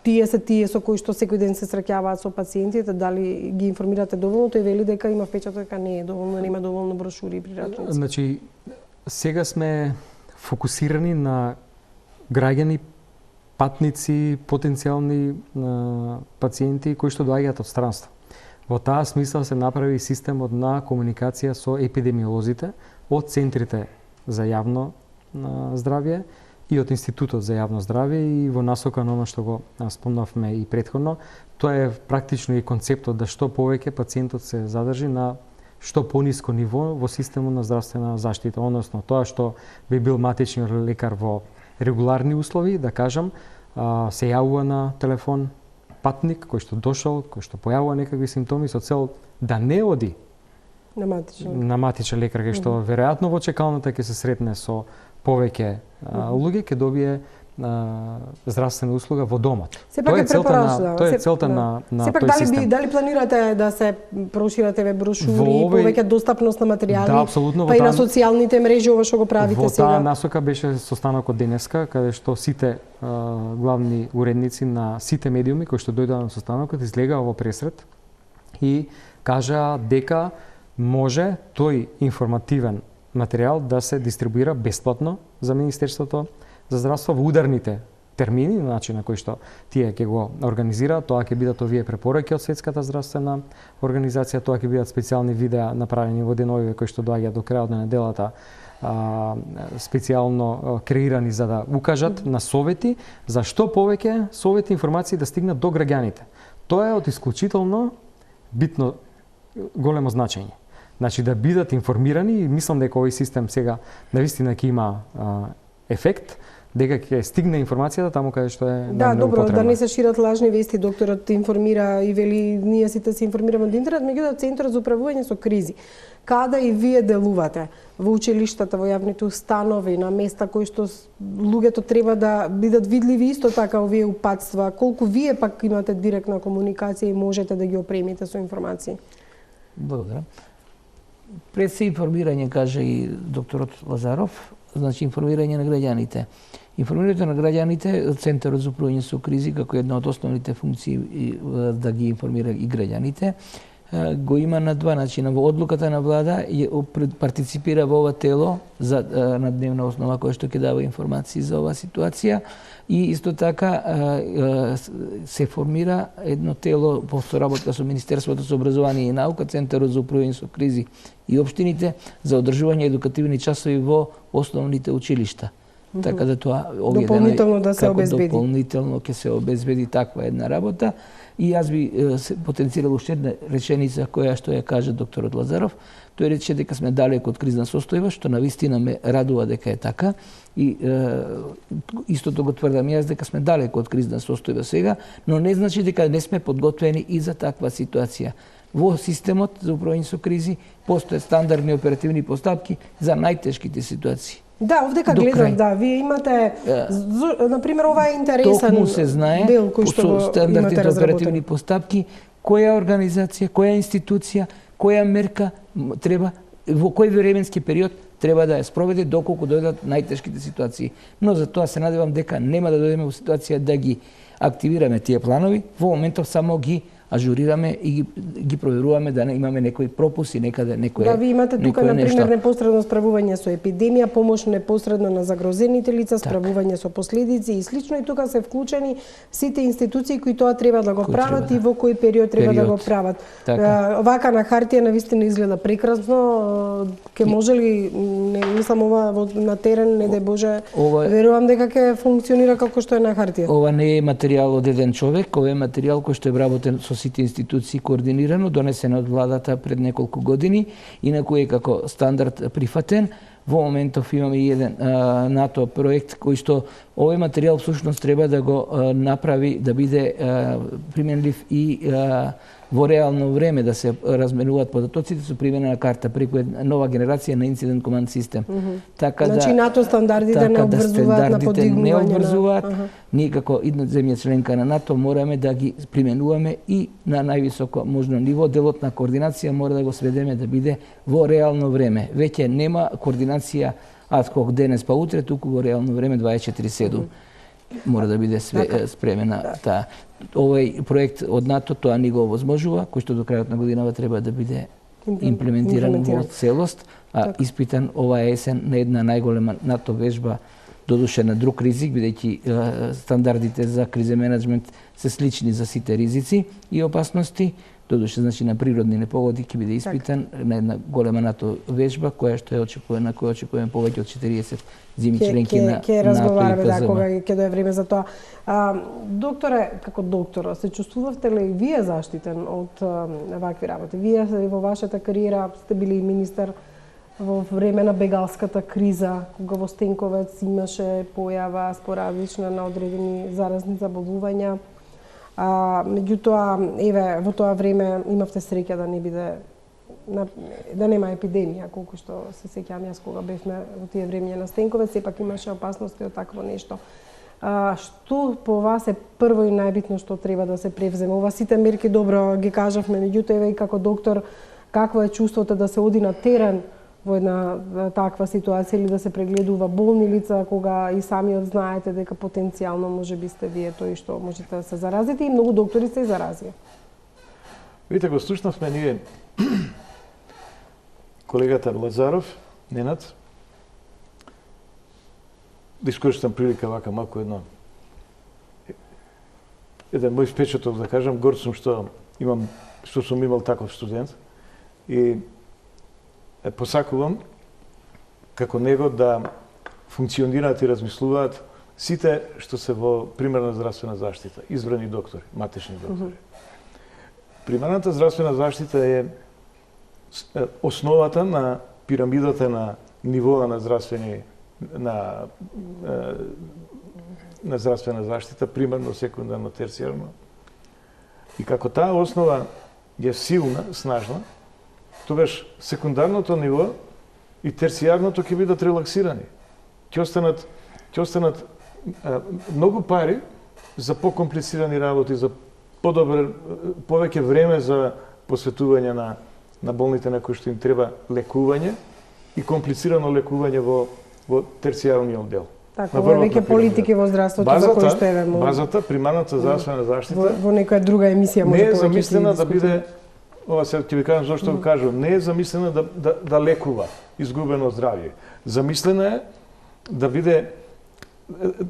тие со кои што секој ден се среќаваат со пациентите, дали ги информирате доволно? Тој вели дека има впечаток дека не е доволно, нема доволно брошури и прирачници. Значи, сега сме фокусирани на граѓани, патници, потенцијални пациенти кои што доаѓаат од странство. Во таа смисла се направи системот на комуникација со епидемиолозите од центрите за јавно здравје и од Институтот за јавно здравје и во насока на оно што го спомнавме и претходно. Тоа е практично и концептот да што повеќе пациентот се задржи на што пониско ниво во системот на здравствена заштита, односно тоа што би бил матичниот лекар во регуларни услови, да кажам, се јавува на телефон патник кој што дошол, кој што појавува некакви симптоми со цел да не оди на матичен лекар, кај што веројатно во чекалната ќе се сретне со повеќе луѓе, ќе добие здравствена услуга во домот. Тоа е целта на тој систем. Дали планирате да се проширате брошури, повеќе достапност на материјали, да, апсолутно, па и на социјалните мрежи, ова што го правите сега? Во таа насока беше состанокот денеска, каде што сите главни уредници на сите медиуми кои што дојдоа на состанокот излегаа во пресрет и кажаа дека може тој информативен материјал да се дистрибуира бесплатно за Министерството за здравство во ударните термини, на начин на кој што тие ќе го организираат, тоа ќе бидат овие препораки од Светската здравствена организација, тоа ќе бидат специјални видеа направени во деновиве кои што доаѓаат до крајот на неделата, специјално креирани за да укажат на совети за што повеќе совети информации да стигнат до граѓаните. Тоа е од исклучително битно големо значење. Значи да бидат информирани и мислам дека овој систем сега навистина ќе има ефект, дека ќе стигне информацијата таму каде што е најмногу добро, потребна. да не се шират лажни вести, докторот информира и вели ние сите се информираме од интернет, меѓутоа Центарот за управување со кризи. Каде и вие делувате? Во училиштата, во јавните установи, на места кои што луѓето треба да бидат видливи, исто така овие упатства, колку вие пак имате директна комуникација и можете да ги опремите со информации? Благодарам. Пред се информирање, каже и докторот Лазаров, значи информирање на граѓаните. Информирањето на граѓаните, Центарот за управување со кризи, како една од основните функции да ги информира и граѓаните, го има на два начина. Во одлуката на влада партиципира во ова тело на дневна основа кој што ќе дава информации за оваа ситуација и исто така се формира едно тело во соработка со Министерството за образование и наука, Центарот за управување со кризи и општините за одржување едукативни часови во основните училишта. Така да тоа дополнително да се обезбеди. Дополнително ќе се обезбеди таква една работа. И јас би потенцирал уште една реченица која што ја каже докторот Лазаров. Тој рече дека сме далеко од кризна состојба, што навистина ме радува дека е така. И истото го тврдам јас дека сме далеко од кризна состојба сега, но не значи дека не сме подготвени и за таква ситуација. Во системот за управување со кризи постојат стандардни оперативни постапки за најтешките ситуации. Да, овдека гледам, вие имате, например, ова е интересен токму се знае, дел кој што со стандардните оперативни постапки, која организација, која институција, која мерка треба, во кој временски период треба да ја спроведе доколку дојдат најтешките ситуации. Но за тоа се надевам дека нема да дојдеме во ситуација да ги активираме тие планови, во моментов само ги ажурираме и ги проверуваме да не имаме некои пропуси некаде, некое да, ви имате тука, например, непосредно справување со епидемија, помош непосредно на загрозените лица, справување со последици и слично, и тука се вклучени сите институции кои тоа треба да го прават и во кој период треба да го прават. Вака на хартија навистина изгледа прекрасно. Ке може ли, не мислам ова на терен, не дај Боже, верувам дека ќе функционира како што е на хартија. Ова не е материјал од еден човек, ова е материјал кој што е вработен со сите институции координирано, донесен од владата пред неколку години и на кој е како стандард прифатен. Во моментов имаме и еден НАТО проект кој што овој материјал всушност треба да го направи да биде применлив и во реално време, да се разменуваат податоците со применена карта преку нова генерација на инцидент команд систем. Така да, значи НАТО стандардите не обврзуваат на подигнување. Не обврзуваат. Ние како една земја членка на НАТО мораме да ги применуваме и на највисоко можно ниво. Делот на координација мора да го сведеме да биде во реално време. Веќе нема координација ад хок денес па утре, туку во реално време 24/7. Мора да биде спремена таа. Овој проект од НАТО тоа ни го овозможува, кој што до крајот на годината треба да биде имплементиран во целост, а испитан ова есен на една најголема НАТО вежба, додуше на друг ризик, бидејќи стандардите за кризен менеджмент се слични за сите ризици и опасности. Додуше, значи, на природни непогоди ќе биде испитан на една голема НАТО вежба, која што е очекувана, која очекуваме повеќе од 40 зими членки на НАТО и разговараме, да, КЗМ. кога ќе дое време за тоа. Докторе, како доктор, се чувствувавте ли вие заштитен од вакви работи? Вие во вашата кариера сте били министар во време на бегалската криза, кога во Стенковец имаше појава спорадична на одредени заразни заболувања. Меѓутоа, еве, во тоа време имавте среќа да не биде, да нема епидемија, колку што се сеќавам јас кога бевме во тие времења на Стенковец, сепак имаше опасности од такво нешто. Што по вас е прво и најбитно што треба да се превземе? Ова сите мерки добро ги кажавме, меѓутоа, еве и како доктор, какво е чувството да се оди на терен во една таква ситуација или да се прегледува болни лица, кога и самиот знаете дека потенцијално може би сте вие тој што можете да се заразите и многу доктори се заразија. Видите, го слушнавме ние колегата Лазаров, Ненад, да искористам прилика вака малку едно еден мој впечаток, да кажам, горд сум што сум имал таков студент и посакувам како него да функционираат и размислуваат сите што се во примарна здравствена заштита, избрани доктори, матични доктори. Примарната здравствена заштита е основата на пирамидата на нивоа на здравствена заштита, примарно, секундарно, терцијарно. И како таа основа е силна, снажна, тогаш секундарното ниво и терцијарното ќе бидат релаксирани. Ќе останат многу пари за покомплицирани работи, за повеќе време за посветување на болните на кои што им треба лекување и комплицирано лекување во терцијарниот дел. Така, ова веќе политики во здравството за кои што еве базата, примарната здравствена заштита во некоја друга емисија може не е замислена да биде, ова сега ќе ви кажам зошто го кажувам, не е замислена да лекува изгубено здравје. Замислена е да биде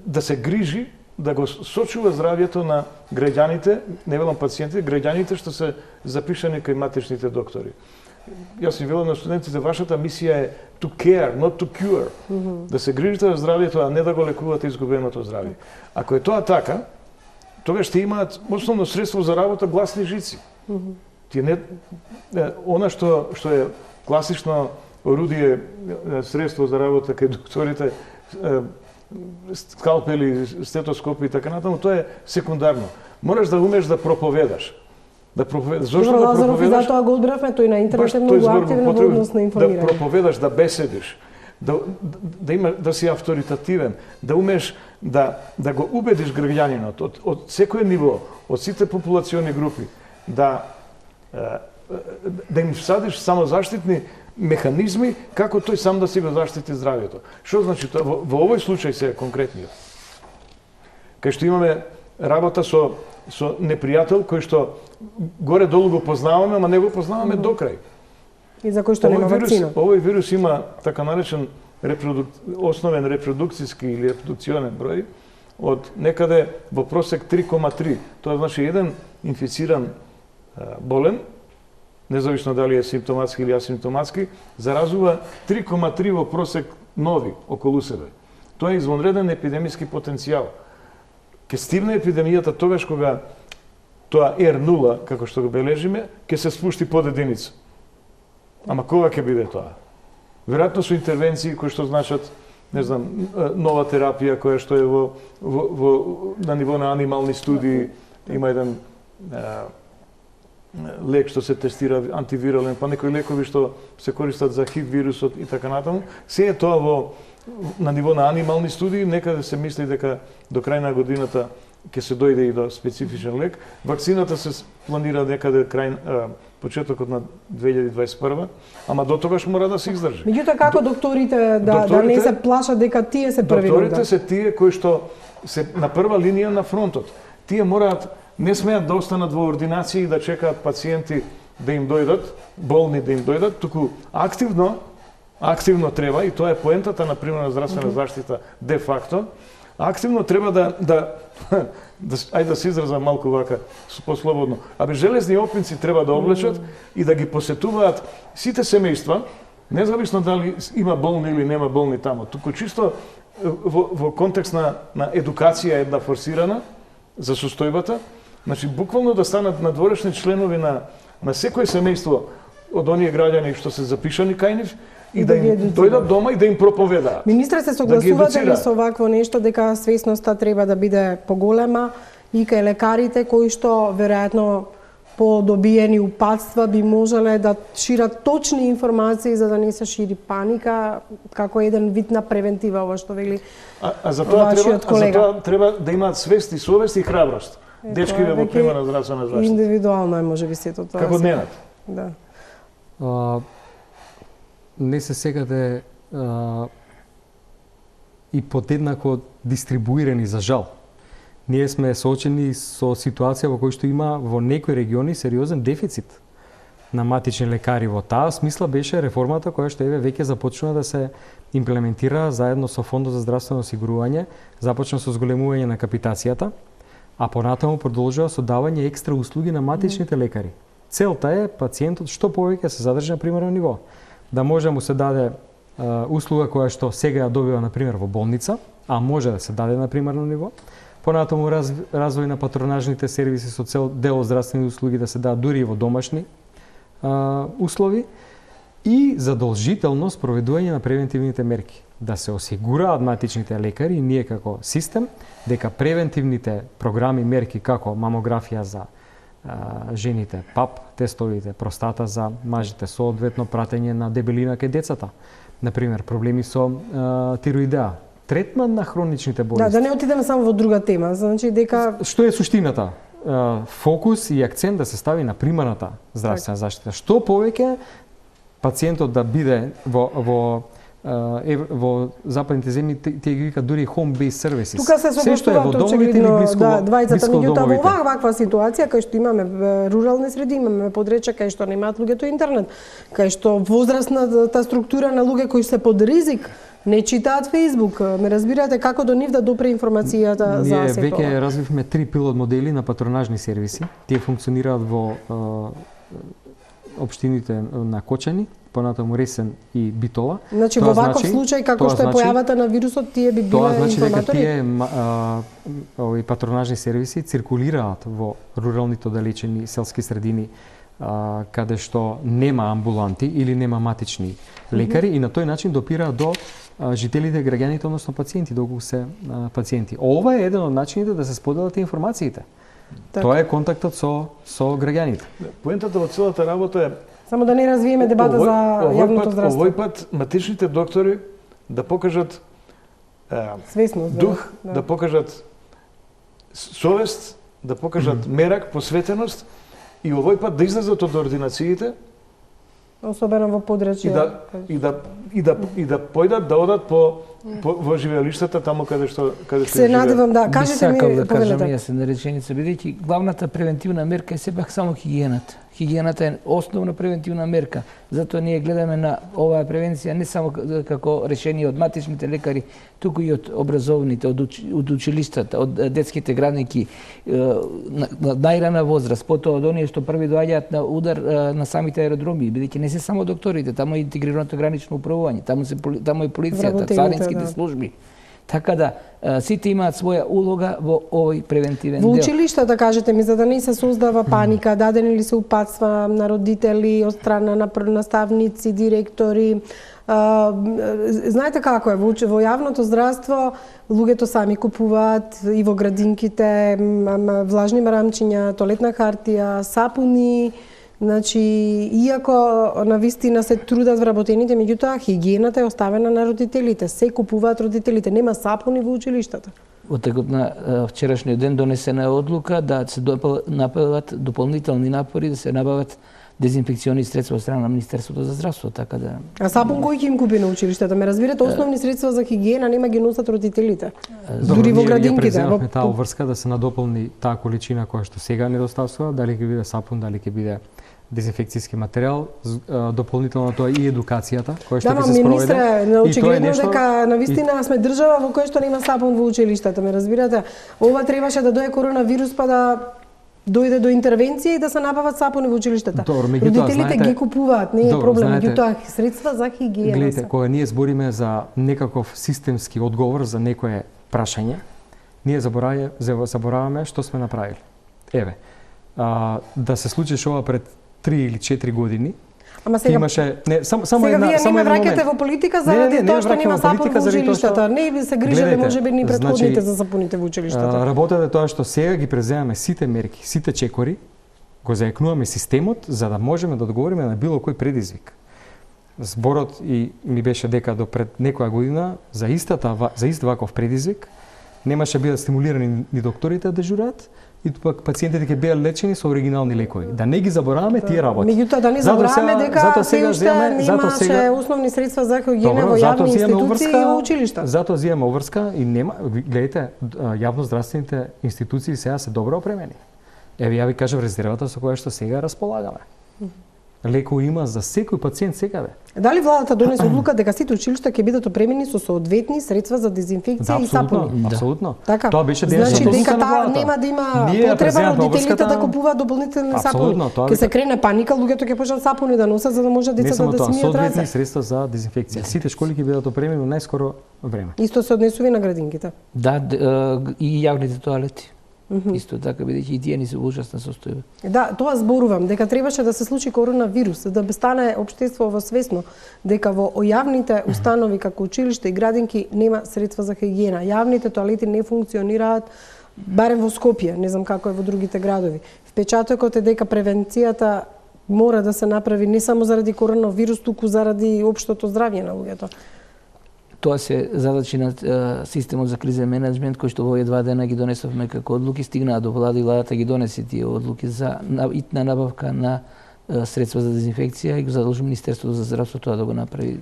да се грижи, да го сочува здравјето на граѓаните, не велам пациентите, граѓаните што се запишани кај матичните доктори. Јас им велам на студентите, вашата мисија е to care, not to cure. Да се грижите за здравјето, а не да го лекувате изгубеното здравје. Ако е тоа така, тогаш ще имаат основно средство за работа гласни жици. Тие не она што е класично орудие, средство за работа кај докторите, скалпели, стетоскопи и така натаму, тоа е секундарно. Мораш да умеш да проповедаш. Зошто да проповедаш? Затоа го одбравме, тој на интернет е многу активен во однос на информирање. Да проповедаш, да беседиш, да си авторитативен, да умеш да го убедиш граѓанинот од секој ниво, од сите популациони групи, да им всадиш самозаштитни механизми како тој сам да си го заштити здравјето. Што значи тоа? Во овој случај се конкретниот. Кај што имаме работа со непријател кој што горе-долу го познаваме, ама не го познаваме до крај. И за кој што нема вакцина. Овој вирус има така наречен основен репродукцијски или репродукционен број од некаде во просек 3,3. Тоа значи еден инфициран болен, независно дали е симптоматски или асимптоматски, заразува 3,3 во просек нови околу себе. Тоа е извонреден епидемиски потенцијал. Ке стивне епидемијата тогаш кога тоа R0, како што го бележиме, ќе се спушти под единица. Ама кога ќе биде тоа? Веројатно со интервенции кои што значат, не знам, нова терапија која што е на ниво на анимални студии, има еден лек што се тестира антивирален, па некои лекови што се користат за HIV вирусот и така натаму. Се е тоа на ниво на анимални студии, некаде се мисли дека до крај на годината ќе се дојде и до специфичен лек. Вакцината се планира некаде почетокот на 2021, ама до тогаш мора да се издржи. Меѓутоа како докторите да не се плашат дека тие се први? Докторите се тие кои што се на прва линија на фронтот. Тие не смеат да останат во ординации и да чекаат пациенти да им дојдат, болни да им дојдат, туку активно треба, и тоа е поентата на примерна здравствена заштита де факто, активно треба ајде да се изразам малку вака послободно. Железни опинци треба да облечат и да ги посетуваат сите семејства, независно дали има болни или нема болни таму, туку чисто во контекст на едукација една форсирана за состојбата. Значи, буквално да станат надворешни членови на секој семејство од оние граѓани што се запишани кај нив и да им дојдат дома и да им проповедаат. Министре, се согласувате ли со вакво нешто дека свесноста треба да биде поголема и кај лекарите кои што веројатно по добиени упатства би можеле да шират точни информации за да не се шири паника, како еден вид на превентива, ова што вели вашиот колега. За тоа треба да имаат свест и совест и храброст. Дечкиве во примерна здравствена заштита. Индивидуално е можеби сето тоа. Како Ненад. Да. Не се секаде и подеднако дистрибуирани, за жал. Ние сме соочени со ситуација во која што има во некои региони сериозен дефицит на матични лекари. Во таа смисла беше реформата која што веќе започна да се имплементира заедно со Фондот за здравствено осигурување, започна со зголемување на капитацијата, а понатаму продолжува со давање екстра услуги на матичните лекари. Целта е пациентот што повеќе се задржи на примерно ниво. Да може му се даде услуга која што сега ја добива на пример во болница, а може да се даде на примерно ниво. Понатаму развој на патронажните сервиси со цел дел од здравствени услуги да се дадат дури и во домашни услови и задолжително спроведување на превентивните мерки. Да се осигураат матичните лекари и ние како систем дека превентивните програми, мерки како мамографија за жените, ПАП тестовите, простата за мажите, соодветно пратење на дебелина кај децата. Например, проблеми со тироидеа, третман на хроничните болести. Да не отидеме само во друга тема, значи дека Што е суштината? Фокус и акцент да се стави на примарната здравствена заштита. Што повеќе пациентот да биде во западните земји, тие ги викаат дури home based services. тука се сопоставуваат очигледно двајцата, меѓутоа во ваква ситуација кај што имаме рурални среди, имаме подречја кај што немаат луѓето интернет, кај што возрастната структура на луѓе кои се под ризик не читаат Facebook, ме разбирате како до нив да допре информацијата за сето. Ние веќе развивме 3 пилот модели на патронажни сервиси. Тие функционираат во општините на Кочани, понатаму Ресен и Битола. Значи во ваков случај како што е појавата на вирусот, тие би биле информатори. Овие патронажни сервиси циркулираат во руралните оддалечени селски средини каде што нема амбуланти или нема матични лекари и на тој начин допираат до жителите, граѓаните, односно пациенти, доколку се пациенти. Ова е еден од начините да се споделат информациите. Так. Тоа е контактот со граѓаните. Поентата во целата работа е Само да не развиеме дебата за јавното здравство. Овој пат матичните доктори да покажат свесност, дух, да покажат совест, да покажат мерак, посветеност и овој пат да излезат од ординациите, особено во подрачје. И да појдат да одат во живеалиштата таму каде што се надевам да кажете ми да кажам повелете. јас една реченица, бидејќи главната превентивна мерка е сепак само хигиената. Хигиената е основна превентивна мерка. Затоа ние гледаме на оваа превенција не само како решение од матичните лекари, туку и од образовните, од училиштата, од детските градинки, на најрана возраст, потоа од оние што први доаѓаат на удар на самите аеродроми, бидејќи не се само докторите, таму е интегрираното гранично управување, таму е полицијата, царинските служби. Така да, сите имаат своја улога во овој превентивен дел. Во училиштата, кажете ми, за да не се создава паника, дадени ли се упатства на родители од страна на наставници, директори? Знаете како е, во јавното здравство луѓето сами купуваат и во градинките влажни марамчиња, тоалетна хартија, сапуни. Значи, иако навистина се трудат вработените, меѓутоа хигиената е оставена на родителите. Се купуваат родителите, нема сапуни во училиштата. Во текот на вчерашниот ден донесена е одлука да се направат дополнителни напори да се набават дезинфекциони средства од страна на Министерството за здравство, така да. А сапун кој ќе им купи на училиштата? Ме разбирате, основни средства за хигиена нема ги носат родителите. Дури во градинките. Ние таа врска да се надополни таа количина која што сега недостасува, дали ќе биде сапун, дали ќе биде дезинфекцијски материјал, дополнително тоа и едукацијата која што ќе се спроведе. Министре, очигледно дека навистина сме држава во која што нема сапун во училиштата, ме разбирате? Ова требаше да дое коронавирус па да дојде до интервенција и да се набават сапуни во училиштата. Родителите ги купуваат, не е проблем, меѓутоа средства за хигиена. Гледайте, кога ние збориме за некаков системски одговор за некое прашање, ние забораваме што сме направили. Еве, да се случиш ова пред 3 или 4 години, ама сега имаше само сега една вие не ме враќате момент. во политика заради тоа што нема сапун во училиштата. Не се грижите можеби ни претходните за сапуните во училиштата. Работата е тоа што сега ги преземаме сите мерки, сите чекори, го заекнуваме системот за да можеме да одговориме на било кој предизвик. Зборот и ми беше дека до пред некоја година за ист ваков предизвик немаше бидат стимулирани ни докторите да дежурат, и пак пациентите ќе бидат лечени со оригинални лекови. Да не ги забораваме тие работи. Меѓутоа да не забораваме дека се уште немаше основни средства за хигиена во јавни институции и во училишта. Затоа земаме обврска и нема, гледате, јавноздравствените институции сега се добро опремени. Еве ја ви кажав резервата со која што сега располагаме. лекови има за секој пациент секаде. Дали владата донесе одлука дека сите училишта ќе бидат опремени со соодветни средства за дезинфекција и сапуни? Апсолутно. Така. Тоа беше денешната значи, одлука на дека владата. нема да има Ние потреба преземавме родителите обврската- да купуваат дополнителни сапуни. Апсолутно, тоа Ќе се крене паника, луѓето ќе почнат сапуни да носат за да може Не децата само да тоа, си мијат соодветни раце. средства за дезинфекција. Сите школи ќе бидат опремени во најскоро време. Исто се однесува и на градинките. Да, и јавните тоалети. Исто така, бидејќи и тие ни се во ужасна состојба. Да, тоа зборувам, дека требаше да се случи коронавирус, да стане општеството свесно дека во јавните установи како училиште и градинки нема средства за хигиена. Јавните тоалети не функционираат, барем во Скопје, не знам како е во другите градови. Впечатокот е дека превенцијата мора да се направи не само заради коронавирус, туку заради општото здравје на луѓето. Тоа се задачи на системот за кризен менеджмент, кој што во овие 2 дена ги донесовме како одлуки, стигнаа до влада и владата ги донесе тие одлуки за итна набавка на средства за дезинфекција и го задолжи Министерството за здравство тоа да го направи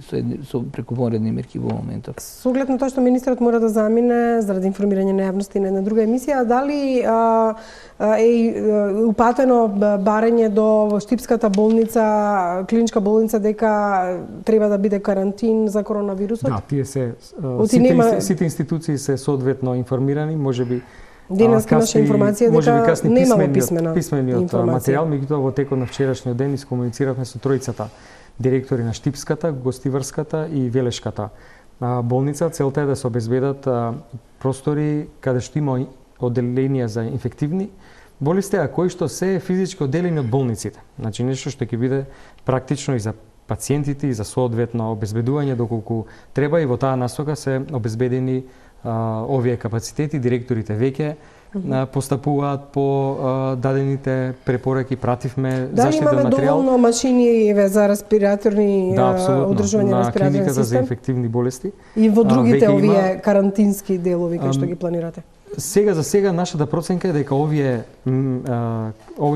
со преку вонредни мерки во моментов. Со оглед на тоа што министерот мора да замине заради информирање на јавноста и на една друга емисија, дали е упатено барање до Штипската болница, клиничка болница дека треба да биде карантин за коронавирусот? Да, тие се нема- сите институции се соодветно информирани, можеби Денес имаше информација дека немало писмениот информација. материјал, меѓутоа во текот на вчерашниот ден искомунициравме со тројцата директори на Штипската, Гостиварската и Велешката болница. Целта е да се обезбедат простори каде што има одделенија за инфективни болести, а кои што се физички одделени од болниците. Значи нешто што ќе биде практично и за пациентите и за соодветно обезбедување доколку треба, и во таа насока се обезбедени овие капацитети. Директорите веќе постапуваат по дадените препораки, пративме Дали заштитен имаме материјал. доволно машини за респираторни одржување на на респираторен клиниката за систем? инфективни болести. И во другите веќе има- овие карантински делови кои што ги планирате? Сега за сега нашата проценка е дека овој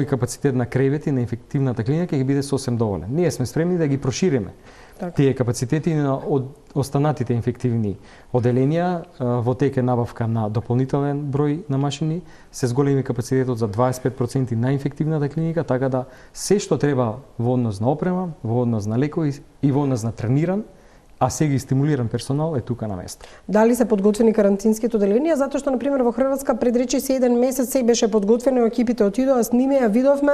капацитет на кревети на инфективната клиника ќе биде сосем доволен. Ние сме спремни да ги прошириме Така. тие капацитети на останатите инфективни оделенија. Во тек е набавка на дополнителен број на машини, се зголеми капацитетот за 25% на инфективната клиника, така да се што треба во однос на опрема, во однос на лекови и во однос на трениран, а сега и стимулиран персонал е тука на место. Дали се подготвени карантинските оделенија? Затоа што, например, во Хрватска пред речиси 1 месец се беше подготвено, екипите отидоа, снимеа, видовме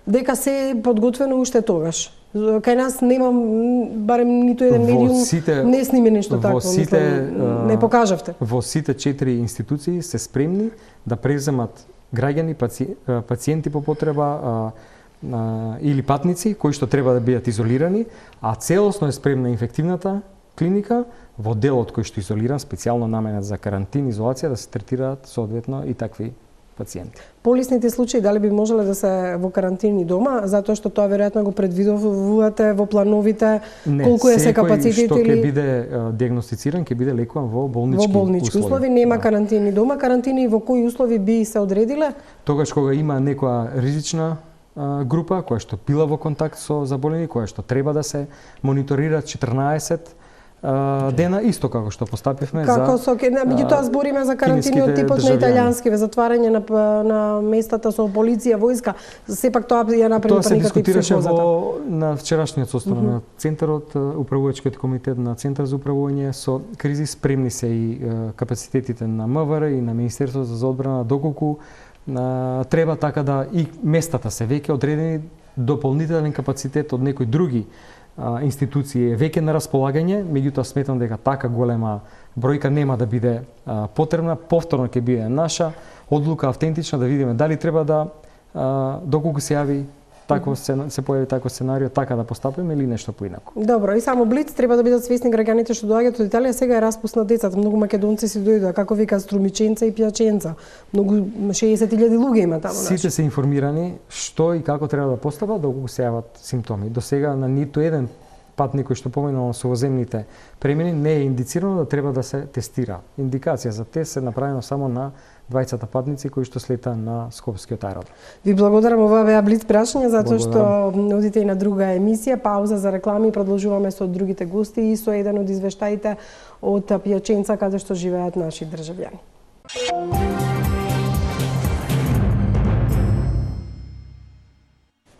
дека се е подготвено уште тогаш. Кај нас нема, барем ниту еден медиум не сниме нешто такво, мислам, не покажавте. Во сите 4 институции се спремни да преземат граѓани, пациенти по потреба, или патници кои што треба да бидат изолирани, а целосно е спремна инфективната клиника во делот кој што изолиран, специјално наменет за карантин, изолација, да се третираат соодветно и такви пациенти. Полесните случаи дали би можеле да се во карантини дома, затоа што тоа веројатно го предвидувате во плановите, колку е се капацитет или... Секој што ќе или биде диагностициран, ќе биде лекуван во болнички услови. Нема карантини дома, карантини во кои услови би се одредиле? Тогаш кога има некоја ризична група која што била во контакт со заболени, која што треба да се мониторира 14 дена, исто како што постапивме како со меѓутоа збориме за карантини од типот на италијански, затварање на местата со полиција, војска. Сепак тоа ја направи паниката и психозата. Тоа се дискутираше на вчерашниот состанок на центарот, управувачкиот комитет на Центар за управување со кризи. Спремни се и капацитетите на МВР и на Министерството за одбрана, доколку треба, така да и местата се веќе одредени, дополнителен капацитет од некои други институции е веќе на располагање, меѓутоа сметам дека така голема бројка нема да биде потребна. Повторно ќе биде наша одлука автентична да видиме дали треба да доколку се јави тако се појави тако сценарио, така да постапиме или нешто поинаку. Добро, и само блиц, треба да бидат свесни граѓаните што доаѓаат од Италија, сега е распуснат децата. Многу македонци си дојдоа, како вика Струмиченца и Пјаченца. Многу 60.000 луѓе има таму. Сите се информирани што и како треба да постапат доколку се јават симптоми. До сега на ниту еден патник кој што поминувам со воземните премини не е индицирано да треба да се тестира. Индикација за тест е направена само на двајцата патници кои што слета на Скопскиот аеродром. Ви благодарам, ова беа блиц прашања, затоа што одите и на друга емисија, пауза за реклами, продолжуваме со другите гости и со еден од извештаите од Пјаченца каде што живеат наши државјани.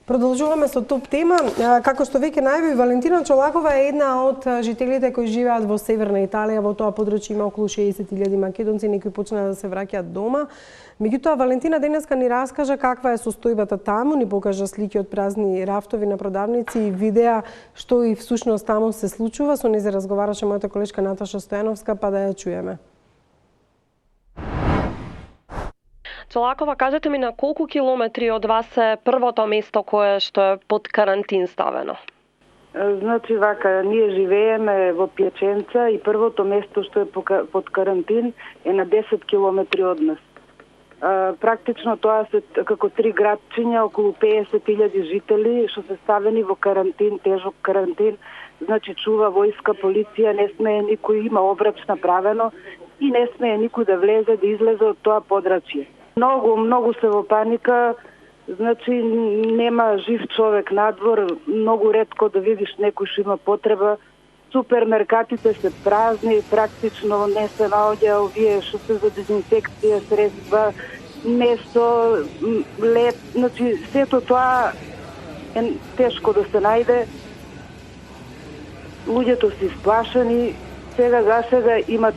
Продолжуваме со топ тема. Како што веќе најави, Валентина Чолакова е една од жителите кои живеат во Северна Италија. Во тоа подрачје има околу 60.000 македонци, некои почнаа да се враќаат дома. Меѓутоа, Валентина денеска ни раскажа каква е состојбата таму, ни покажа слики од празни рафтови на продавници и видеа што и всушност таму се случува. Со нејзе разговараше мојата колешка Наташа Стојановска, па да ја чуеме. Чолакова, кажете ми на колку километри од вас е првото место кое што е под карантин ставено? Значи вака, ние живееме во Пјаченца и првото место што е под карантин е на 10 километри од нас. Практично тоа се како 3 градчиња, околу 50.000 жители што се ставени во карантин, тежок карантин. Значи чува војска, полиција, не смее никој, има обрач направено и не смее никој да влезе, да излезе од тоа подрачје. Многу се во паника, значи нема жив човек надвор, многу ретко да видиш некој што има потреба. Супермеркатите се празни, практично не се наоѓа овие што се за дезинфекција, средства, место, леп, значи сето тоа е тешко да се најде. Луѓето се исплашени, за сега има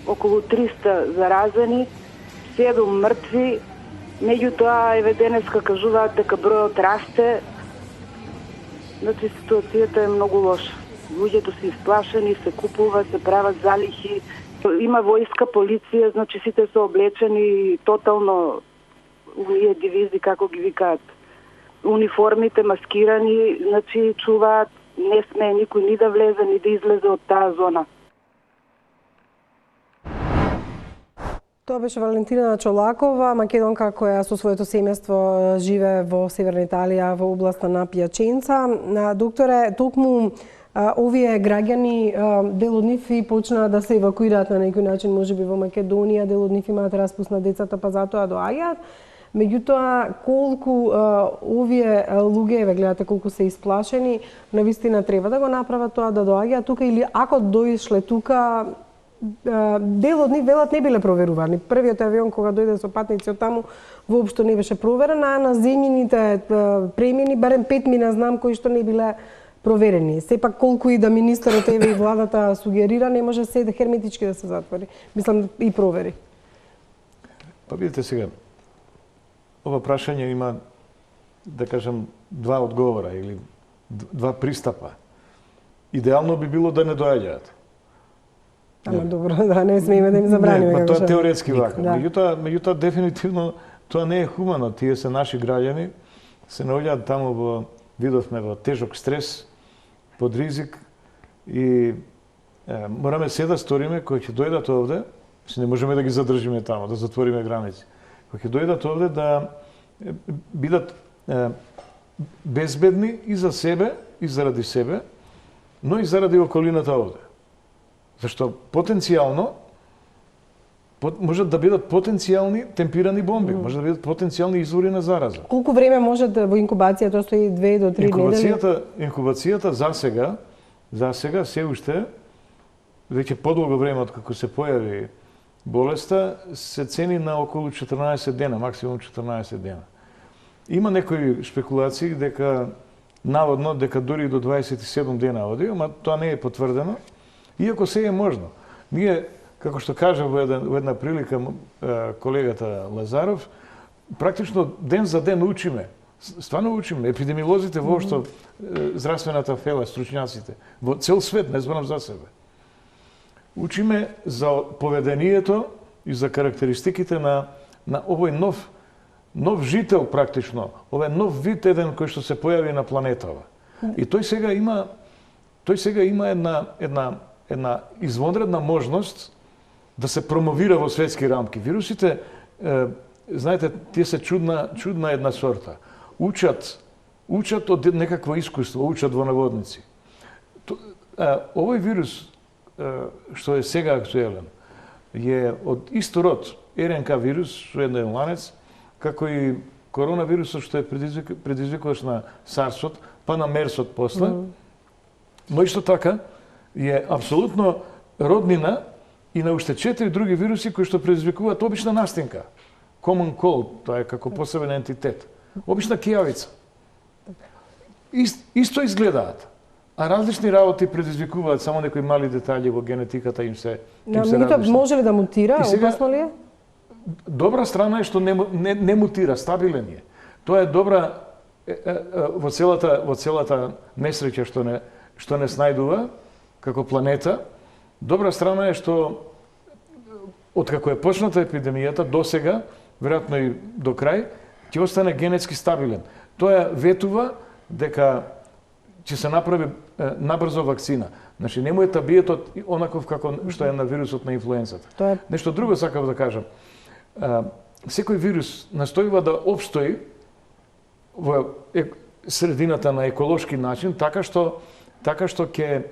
околу 300 заразени, 7 мртви, меѓутоа еве денеска кажуваат дека бројот расте. Значи ситуацијата е многу лоша. Луѓето се исплашени, се купува, се прават залихи. Има војска, полиција, значи сите се облечени тотално овие дивизи, како ги викаат. Униформите маскирани, значи чуваат, не смее никој ни да влезе, ни да излезе од таа зона. Тоа беше Валентина Чолакова, македонка која со своето семејство живее во Северна Италија во областа на Пјаченца. Докторе, токму овие граѓани, дел од нив и почнаа да се евакуираат на некој начин, можеби во Македонија, дел од нив имаат распуст на децата, па затоа доаѓаат. Меѓутоа, колку овие луѓе, гледате колку се исплашени, навистина треба да го направат тоа, да доаѓаат тука, или ако дојшле тука, дел од нив велат не биле проверувани. Првиот авион кога дојде со патници од таму воопшто не беше проверен, а на земјините премини барем 5 мина знам кои што не биле проверени. Сепак колку и да министерот еве и владата сугерира, не може се херметички да се затвори. Мислам и провери. Па видите сега, ова прашање има, да кажам, два одговора или два пристапа. Идеално би било да не доаѓаат. Ама добро, да не смееме да им забраниме. Не, тоа е теоретски вака. Да. Меѓутоа дефинитивно тоа не е хумано. Тие се наши граѓани, се наоѓаат таму во, видовме, во тежок стрес, под ризик и мораме се да сториме кои ќе дојдат овде, не можеме да ги задржиме таму, да затвориме граници. Кои ќе дојдат овде да бидат безбедни и за себе, и заради себе, но и заради околината овде. Зашто потенцијално можат да бидат потенцијални темпирани бомби, може да бидат потенцијални извори на зараза. Колку време може да во инкубација, тоа стои 2 до 3 недели? Инкубацијата за сега се уште веќе подолго време од како се појави болеста се цени на околу 14 дена, максимум 14 дена. Има некои спекулации дека наводно дека дури до 27 дена оди, ама тоа не е потврдено. Иако се е можно. Ние, како што кажа во една прилика колегата Лазаров, практично ден за ден учиме. Стварно учиме. Епидемиолозите воопшто, здравствената фела, стручњаците, во цел свет, не зборам за себе. Учиме за поведението и за карактеристиките на овој нов жител практично, овој нов вид еден кој што се појави на планетава. И тој сега има една извонредна можност да се промовира во светски рамки. Вирусите, знаете, тие се чудна една сорта. Учат од некакво искуство, учат во наводници. Овој вирус, што е сега актуелен, е од исто род, РНК вирус, што е еден ланец, како и коронавирусот што е предизвикуваш на SARS-от, па на MERS-от после. Но исто така е апсолутно роднина и на уште 4 други вируси кои што предизвикуваат обична настинка. Common cold, тоа е како посебен ентитет. Обична кијавица. Исто изгледаат. А различни работи предизвикуваат само некои мали детали во генетиката им се различни. Може ли да мутира? Опасно ли е? Добра страна е што не мутира, стабилен е. Тоа е добра во целата несреќа што не снајдува како планета. Добра страна е што откако е почната епидемијата до сега, веројатно и до крај, ќе остане генетски стабилен. Тоа ветува дека ќе се направи набрзо вакцина. Значи, не му е табиетот онаков како што е на вирусот на инфлуенцата. Нешто друго сакав да кажам. Секој вирус настојува да опстои во средината на еколошки начин, така што ќе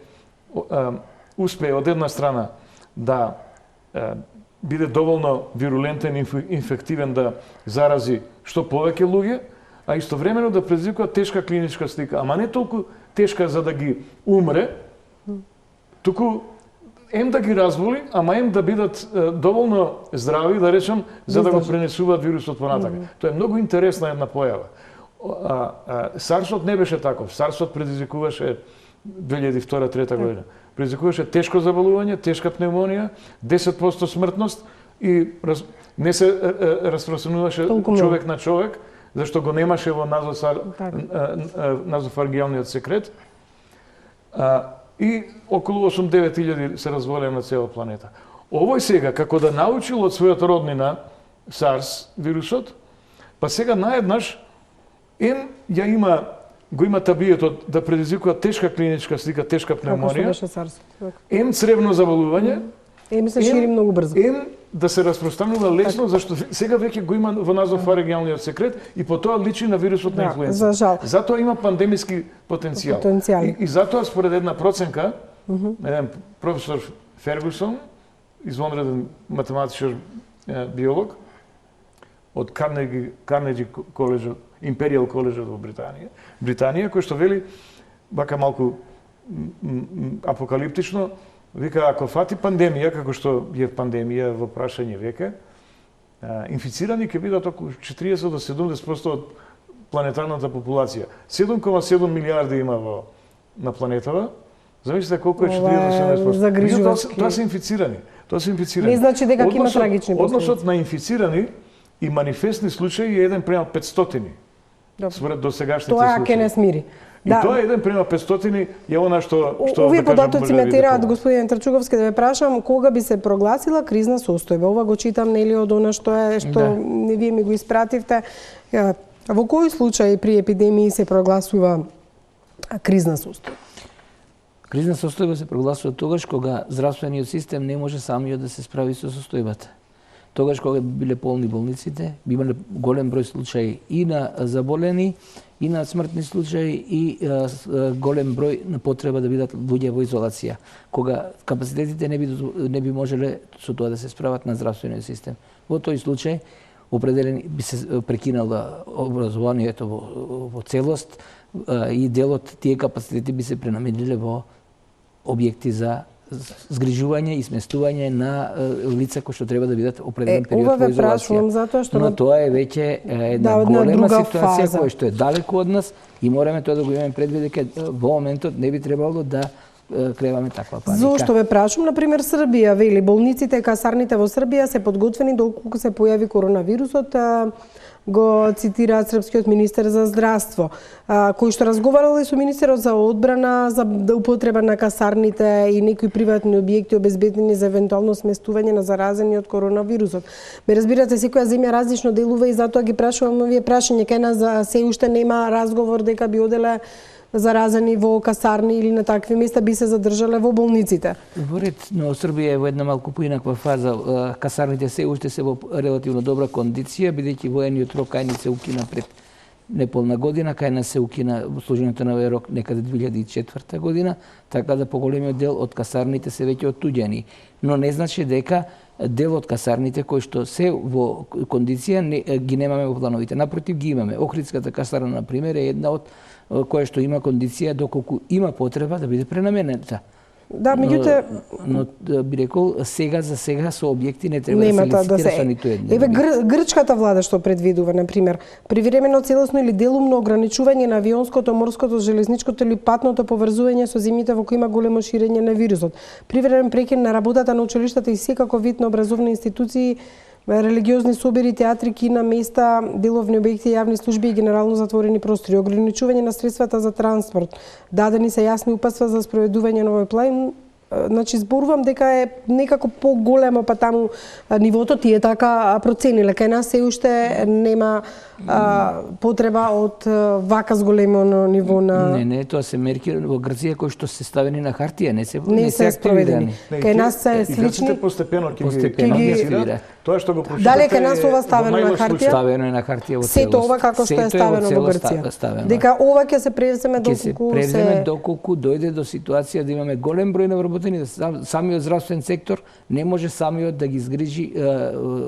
успее од една страна да биде доволно вирулентен и инфективен да зарази што повеќе луѓе, а истовремено да предизвикува тешка клиничка слика, ама не толку тешка за да ги умре, туку да ги разболи, ама да бидат доволно здрави, да речем, за да го пренесуваат вирусот понатака. Тоа е многу интересна една појава. Сарсот не беше таков. Сарсот предизвикуваше 2002-2003 година. Предизвикуваше тешко заболување, тешка пневмонија, 10% смртност и не се распространуваше човек на човек, зашто го немаше во назофаргијалниот секрет. И околу 8-9 илјади се разболеа на цела планета. Овој сега, како да научил од својата роднина SARS вирусот, па сега наеднаш го има табиетот да предизвикува тешка клиничка слика, тешка пневмонија, цревно заболување, се шири многу брзо. Да се распространува лесно, зашто сега веќе го има во назофаргијалниот секрет и по тоа личи на вирусот на инфлуенца. Затоа има пандемиски потенцијал. И затоа според една проценка, еден професор Фергусон, извонреден математичар биолог од Карнеджи коледжот, Империјал коледжот во Британија, кој што вели вака малку апокалиптично, вика, ако фати пандемија, како што е пандемија во прашање веќе, инфицирани ќе бидат околу 40 до 70% од планетарната популација. 7,7 милиарди има на планетава. Замислите колку е 40 до 70%. Тоа се инфицирани. Не значи дека ќе има трагични последици. Односот на инфицирани и манифестни случаи е 1:500. Според досегашните случаи. Тоа ќе не смири. И тоа е 1:500 е она што овие податоци ме тераат, господин Трчуговски, да ве прашам кога би се прогласила кризна состојба. Ова го читам нели од она што вие ми го испративте. Во кои случаи при епидемии се прогласува кризна состојба? Кризна состојба се прогласува тогаш кога здравствениот систем не може самиот да се справи со состојбата. Тогаш кога биле полни болниците, би имале голем број случаи и на заболени, и на смртни случаи, и голем број на потреба да бидат луѓе во изолација. Кога капацитетите не би можеле со тоа да се справат на здравствениот систем. Во тој случај определени би се прекинало образованието во целост и дел од тие капацитети би се пренамениле во објекти за згрижување и сместување на лица кои што треба да бидат определен период во изолација. Но тоа е веќе една голема ситуација која што е далеку од нас и мораме тоа да го имаме предвид дека во моментот не би требало да креваме таква паника. Зошто ве прашам, например, Србија вели болниците и касарните во Србија се подготвени доколку се појави коронавирусот, го цитираат српскиот министер за здравство, кој што разговарал со министерот за одбрана за употреба на касарните и некои приватни објекти обезбедени за евентуално сместување на заразени од коронавирусот. Ме разбирате, секоја земја различно делува и затоа ги прашувам овие прашања. Кај нас се уште нема разговор дека би оделе заразени во касарни или на такви места би се задржале во болниците. Но Србија е во една малку поинаква фаза. Касарните се уште се во релативно добра кондиција, бидејќи воениот рок кај ни се укина пред неполна година, кај нас се укина служењето на овој рок некаде 2004 година, така да поголемиот дел од касарните се веќе оттуѓени. Но не значи дека дел од касарните кои што се во кондиција ги немаме во плановите. Напротив, ги имаме. Охридската касарна, например, е една од која што има кондиција доколку има потреба да биде пренаменета. Да, меѓутоа но би рекол сега за сега со објекти не треба да се лицитира со ниту еден. Еве грчката влада што предвидува на пример привремено целосно или делумно ограничување на авионското, морското, железничкото или патното поврзување со земјите во кои има големо ширење на вирусот. Привремен прекин на работата на училиштата и секаков вид на образовни институции, религиозни собери, театри, кина, места, деловни објекти, јавни служби и генерално затворени простори, ограничување на средствата за транспорт. Дадени се јасни упатства за спроведување на овој план. Значи, зборувам дека е некако поголемо, па таму нивото ти е така процениле. Кај нас се уште нема потреба од вака зголемено ниво на... Не, тоа се мерки во Грција кои што се ставени на хартија, не се спроведени. Кај нас се слични... Постепено ги активира. Тоа што го прочитате... Дали кај нас ова ставено на хартија? Ставено е на хартија во целост. Сето ова како што е ставено во Грција. Дека ова ќе се преземе доколку дојде до ситуација да имаме голем број на вработени, самиот здравствен сектор не може самиот да ги згрижи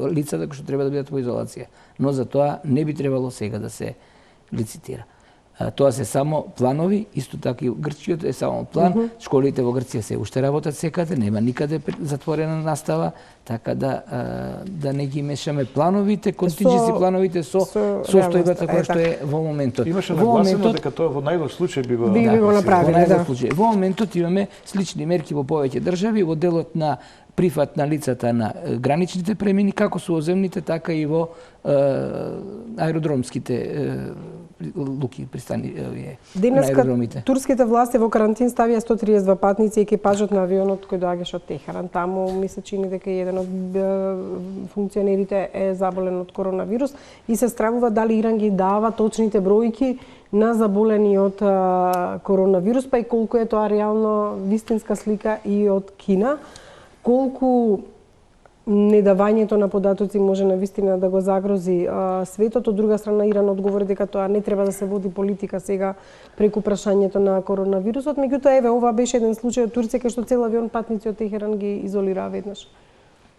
лицата кои што треба да бидат во изолација. Но за тоа не би требало сега да се лицитира. Тоа се само планови, исто така и Грчиот е само план. Школите во Грција се уште работат секаде, нема никаде затворена настава, така да не ги мешаме плановите, континженси плановите со состојбата која што е во моментот. Имаше нагласено дека тоа во најлош случај би го направиле, да. Во моментот имаме слични мерки во повеќе држави, во делот на прифат на лицата на граничните премини, како со оземните, така и во аеродромските луки, пристани на аеродромите. Турските власти во карантин ставија 132 патници и екипажот на авионот кој доаѓаше од Техеран. Таму ми се чини дека еден од функционерите е заболен од коронавирус и се стравува дали Иран ги дава точните бројки на заболени од коронавирус, па и колку е тоа реално вистинска слика и од Кина. Колку недавањето на податоци може на вистина да го загрози светот. Од друга страна, Иран одговори дека тоа не треба да се води политика сега преку прашањето на коронавирусот. Меѓутоа, еве, ова беше еден случај од Турција кај што цел авион патници од Техеран ги изолираа веднаш.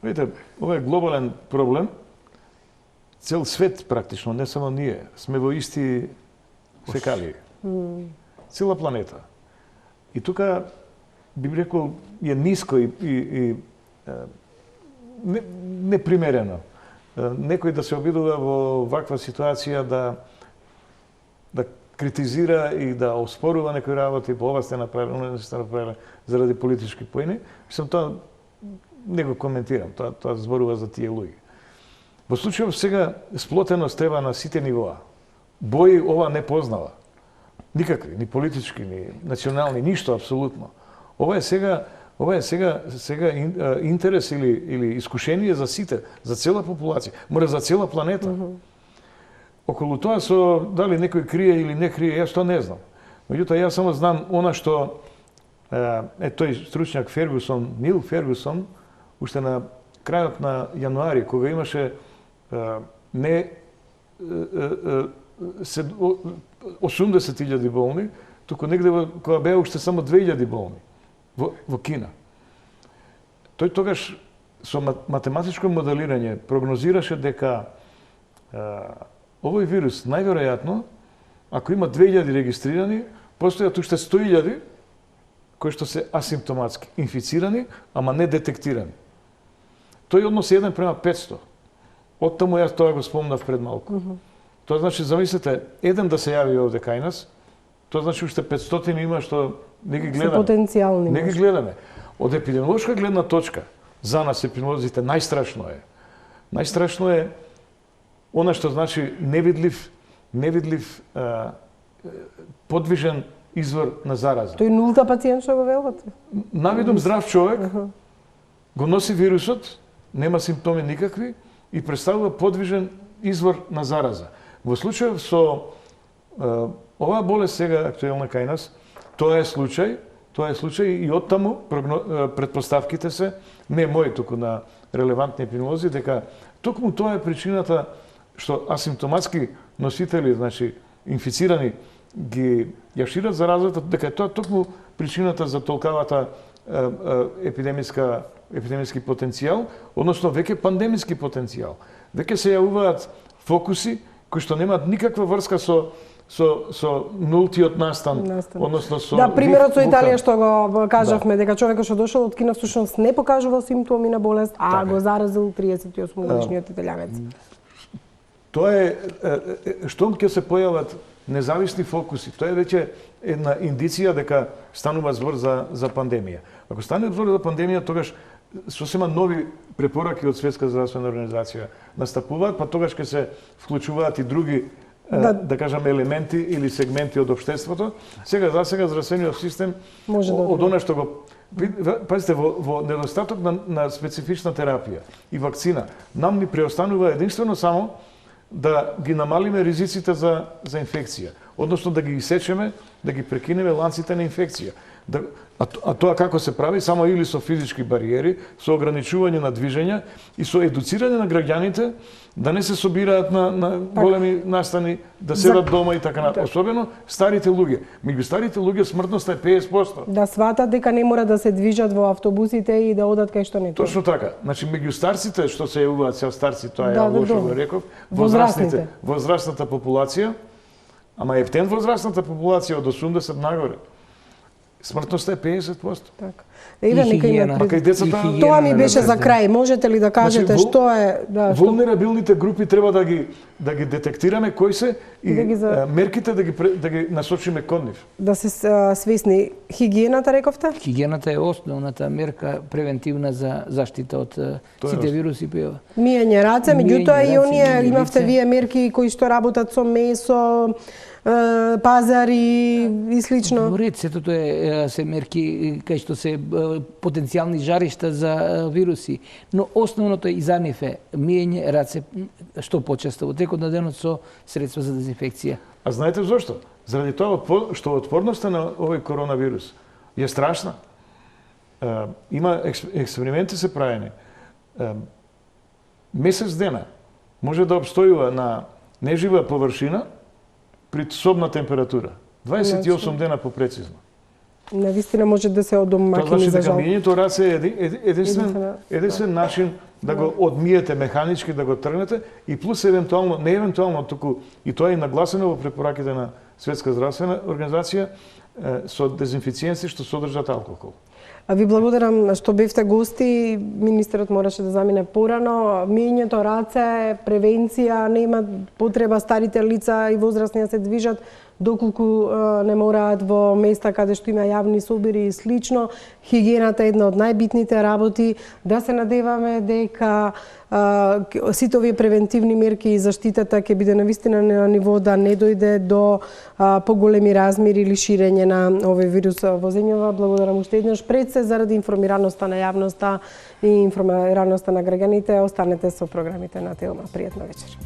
Видите, ова е глобален проблем. Цел свет практично, не само ние, сме во исти фекалии. Цела планета. И тука би рекол, е ниско и непримерено. Некој да се обидува во ваква ситуација да критизира и да оспорува некои работи, по ова сте направили, не сте направили, заради политички поени. Мислам, тоа не го коментирам, тоа зборува за тие луѓе. Во случајов сега сплотеност треба на сите нивоа. Бои ова не познава. Никакви, ни политички, ни национални, ништо апсолутно. Ова е сега интерес или искушение за сите, за цела популација, мора за цела планета. Околу тоа дали некој крие или не крие, јас тоа не знам. Меѓутоа, јас само знам она што тој стручњак Фергусон, Нил Фергусон, уште на крајот на јануари, кога имаше не 80.000 болни, туку негде кога беа уште само 2.000 болни во Кина. Тој тогаш со математичко моделирање прогнозираше дека овој вирус најверојатно, ако има 2.000 регистрирани, постојат уште 100.000 кои што се асимптоматски инфицирани, ама не детектирани. Тој однос е 1:500. Оттаму јас тоа го спомнав пред малку. Тоа значи, замислете, еден да се јави овде кај нас, тоа значи уште 500 има што не ги гледаме. Потенцијални. Не ги гледаме. Од епидемиолошка гледна точка, за нас епидемиолозите најстрашно е она што значи невидлив подвижен извор на зараза. Тој нулта пациент што го велвате? Навидом здрав човек го носи вирусот, нема симптоми никакви и представува подвижен извор на зараза. Во случај со оваа болест сега актуелна кај нас, тоа е случај и оттаму предпоставките се, не мои, туку на релевантни епидемиолози, дека токму тоа е причината што асимптоматски носители, значи инфицирани, ги ја шират заразата, дека тоа токму причината за толкавата епидемиски потенцијал, односно веќе пандемиски потенцијал. Веќе се јавуваат фокуси кои што немаат никаква врска со со нултиот настан, односно со Да, примерот со вулкан. Италија што го кажавме, дека човекот што дошол од Кина всушност не покажувал симптоми на болест, а го заразил 38 годишниот италијанец. Тоа е штом ќе се појават независни фокуси, тоа е веќе една индиција дека станува збор за пандемија. Ако стане збор за пандемија, тогаш сосема нови препораки од Светска здравствена организација настапуваат, па тогаш ќе се вклучуваат и други да кажам елементи или сегменти од општеството. Сега здравствениот систем од она што го пазите во недостаток на специфична терапија и вакцина, нам ни преостанува единствено само да ги намалиме ризиците за инфекција, односно да ги исечеме, да ги прекинеме ланците на инфекција. А тоа како се прави? Само или со физички бариери, со ограничување на движење и со едуцирање на граѓаните да не се собираат на големи настани, да седат дома и така натаму. Особено старите луѓе. Меѓу старите луѓе смртноста е 50%. Да сватат дека не мора да се движат во автобусите и да одат кај што не треба. Точно така. Значи меѓу старците што се јавуваат сега старци, тоа е лошо го реков, возрастната популација, ама ептен возрастната популација од 80 нагоре. Смртноста е 50%. Така. Нека има децата... Тоа ми беше за крај. Можете ли да кажете што е... Вулнерабилните групи треба да ги детектираме кои се и мерките да ги насочиме кон нив. Да се свесни. Хигиената, рековте? Хигиената е основната мерка превентивна за заштита од сите вируси појава. Мијање раце, меѓутоа и оние имавте вие мерки кои што работат со месо, пазари и слично. Во ред, сето тоа се мерки кај што се потенцијални жаришта за вируси, но основното и за нив е миење раце што почесто во текот на денот со средства за дезинфекција. А знаете зошто? Заради тоа што отпорноста на овој коронавирус е страшна. Има експерименти се правени. Месец дена може да обстојува на нежива површина при собна температура. 28 дена попрецизно. Навистина може да се одомакини за жал. Тоа значи дека миењето раце е единствен начин да го одмиете механички, да го тргнете и плюс евентуално, не евентуално, туку и тоа е нагласено во препораките на Светска здравствена организација со дезинфициенси што содржат алкохол. А ви благодарам што бевте гости. Министерот мораше да замине порано. Миењето раце, превенција, нема потреба старите лица и возрастни да се движат доколку не мораат во места каде што има јавни собири и слично. Хигиената е една од најбитните работи. Да се надеваме дека сите овие превентивни мерки и заштитата ќе биде навистина на ниво да не дојде до поголеми размери или ширење на овој вирус во земјава. Благодарам уште еднаш пред се заради информираноста на јавноста и информираноста на граѓаните. Останете со програмите на Телма. Пријатна вечер.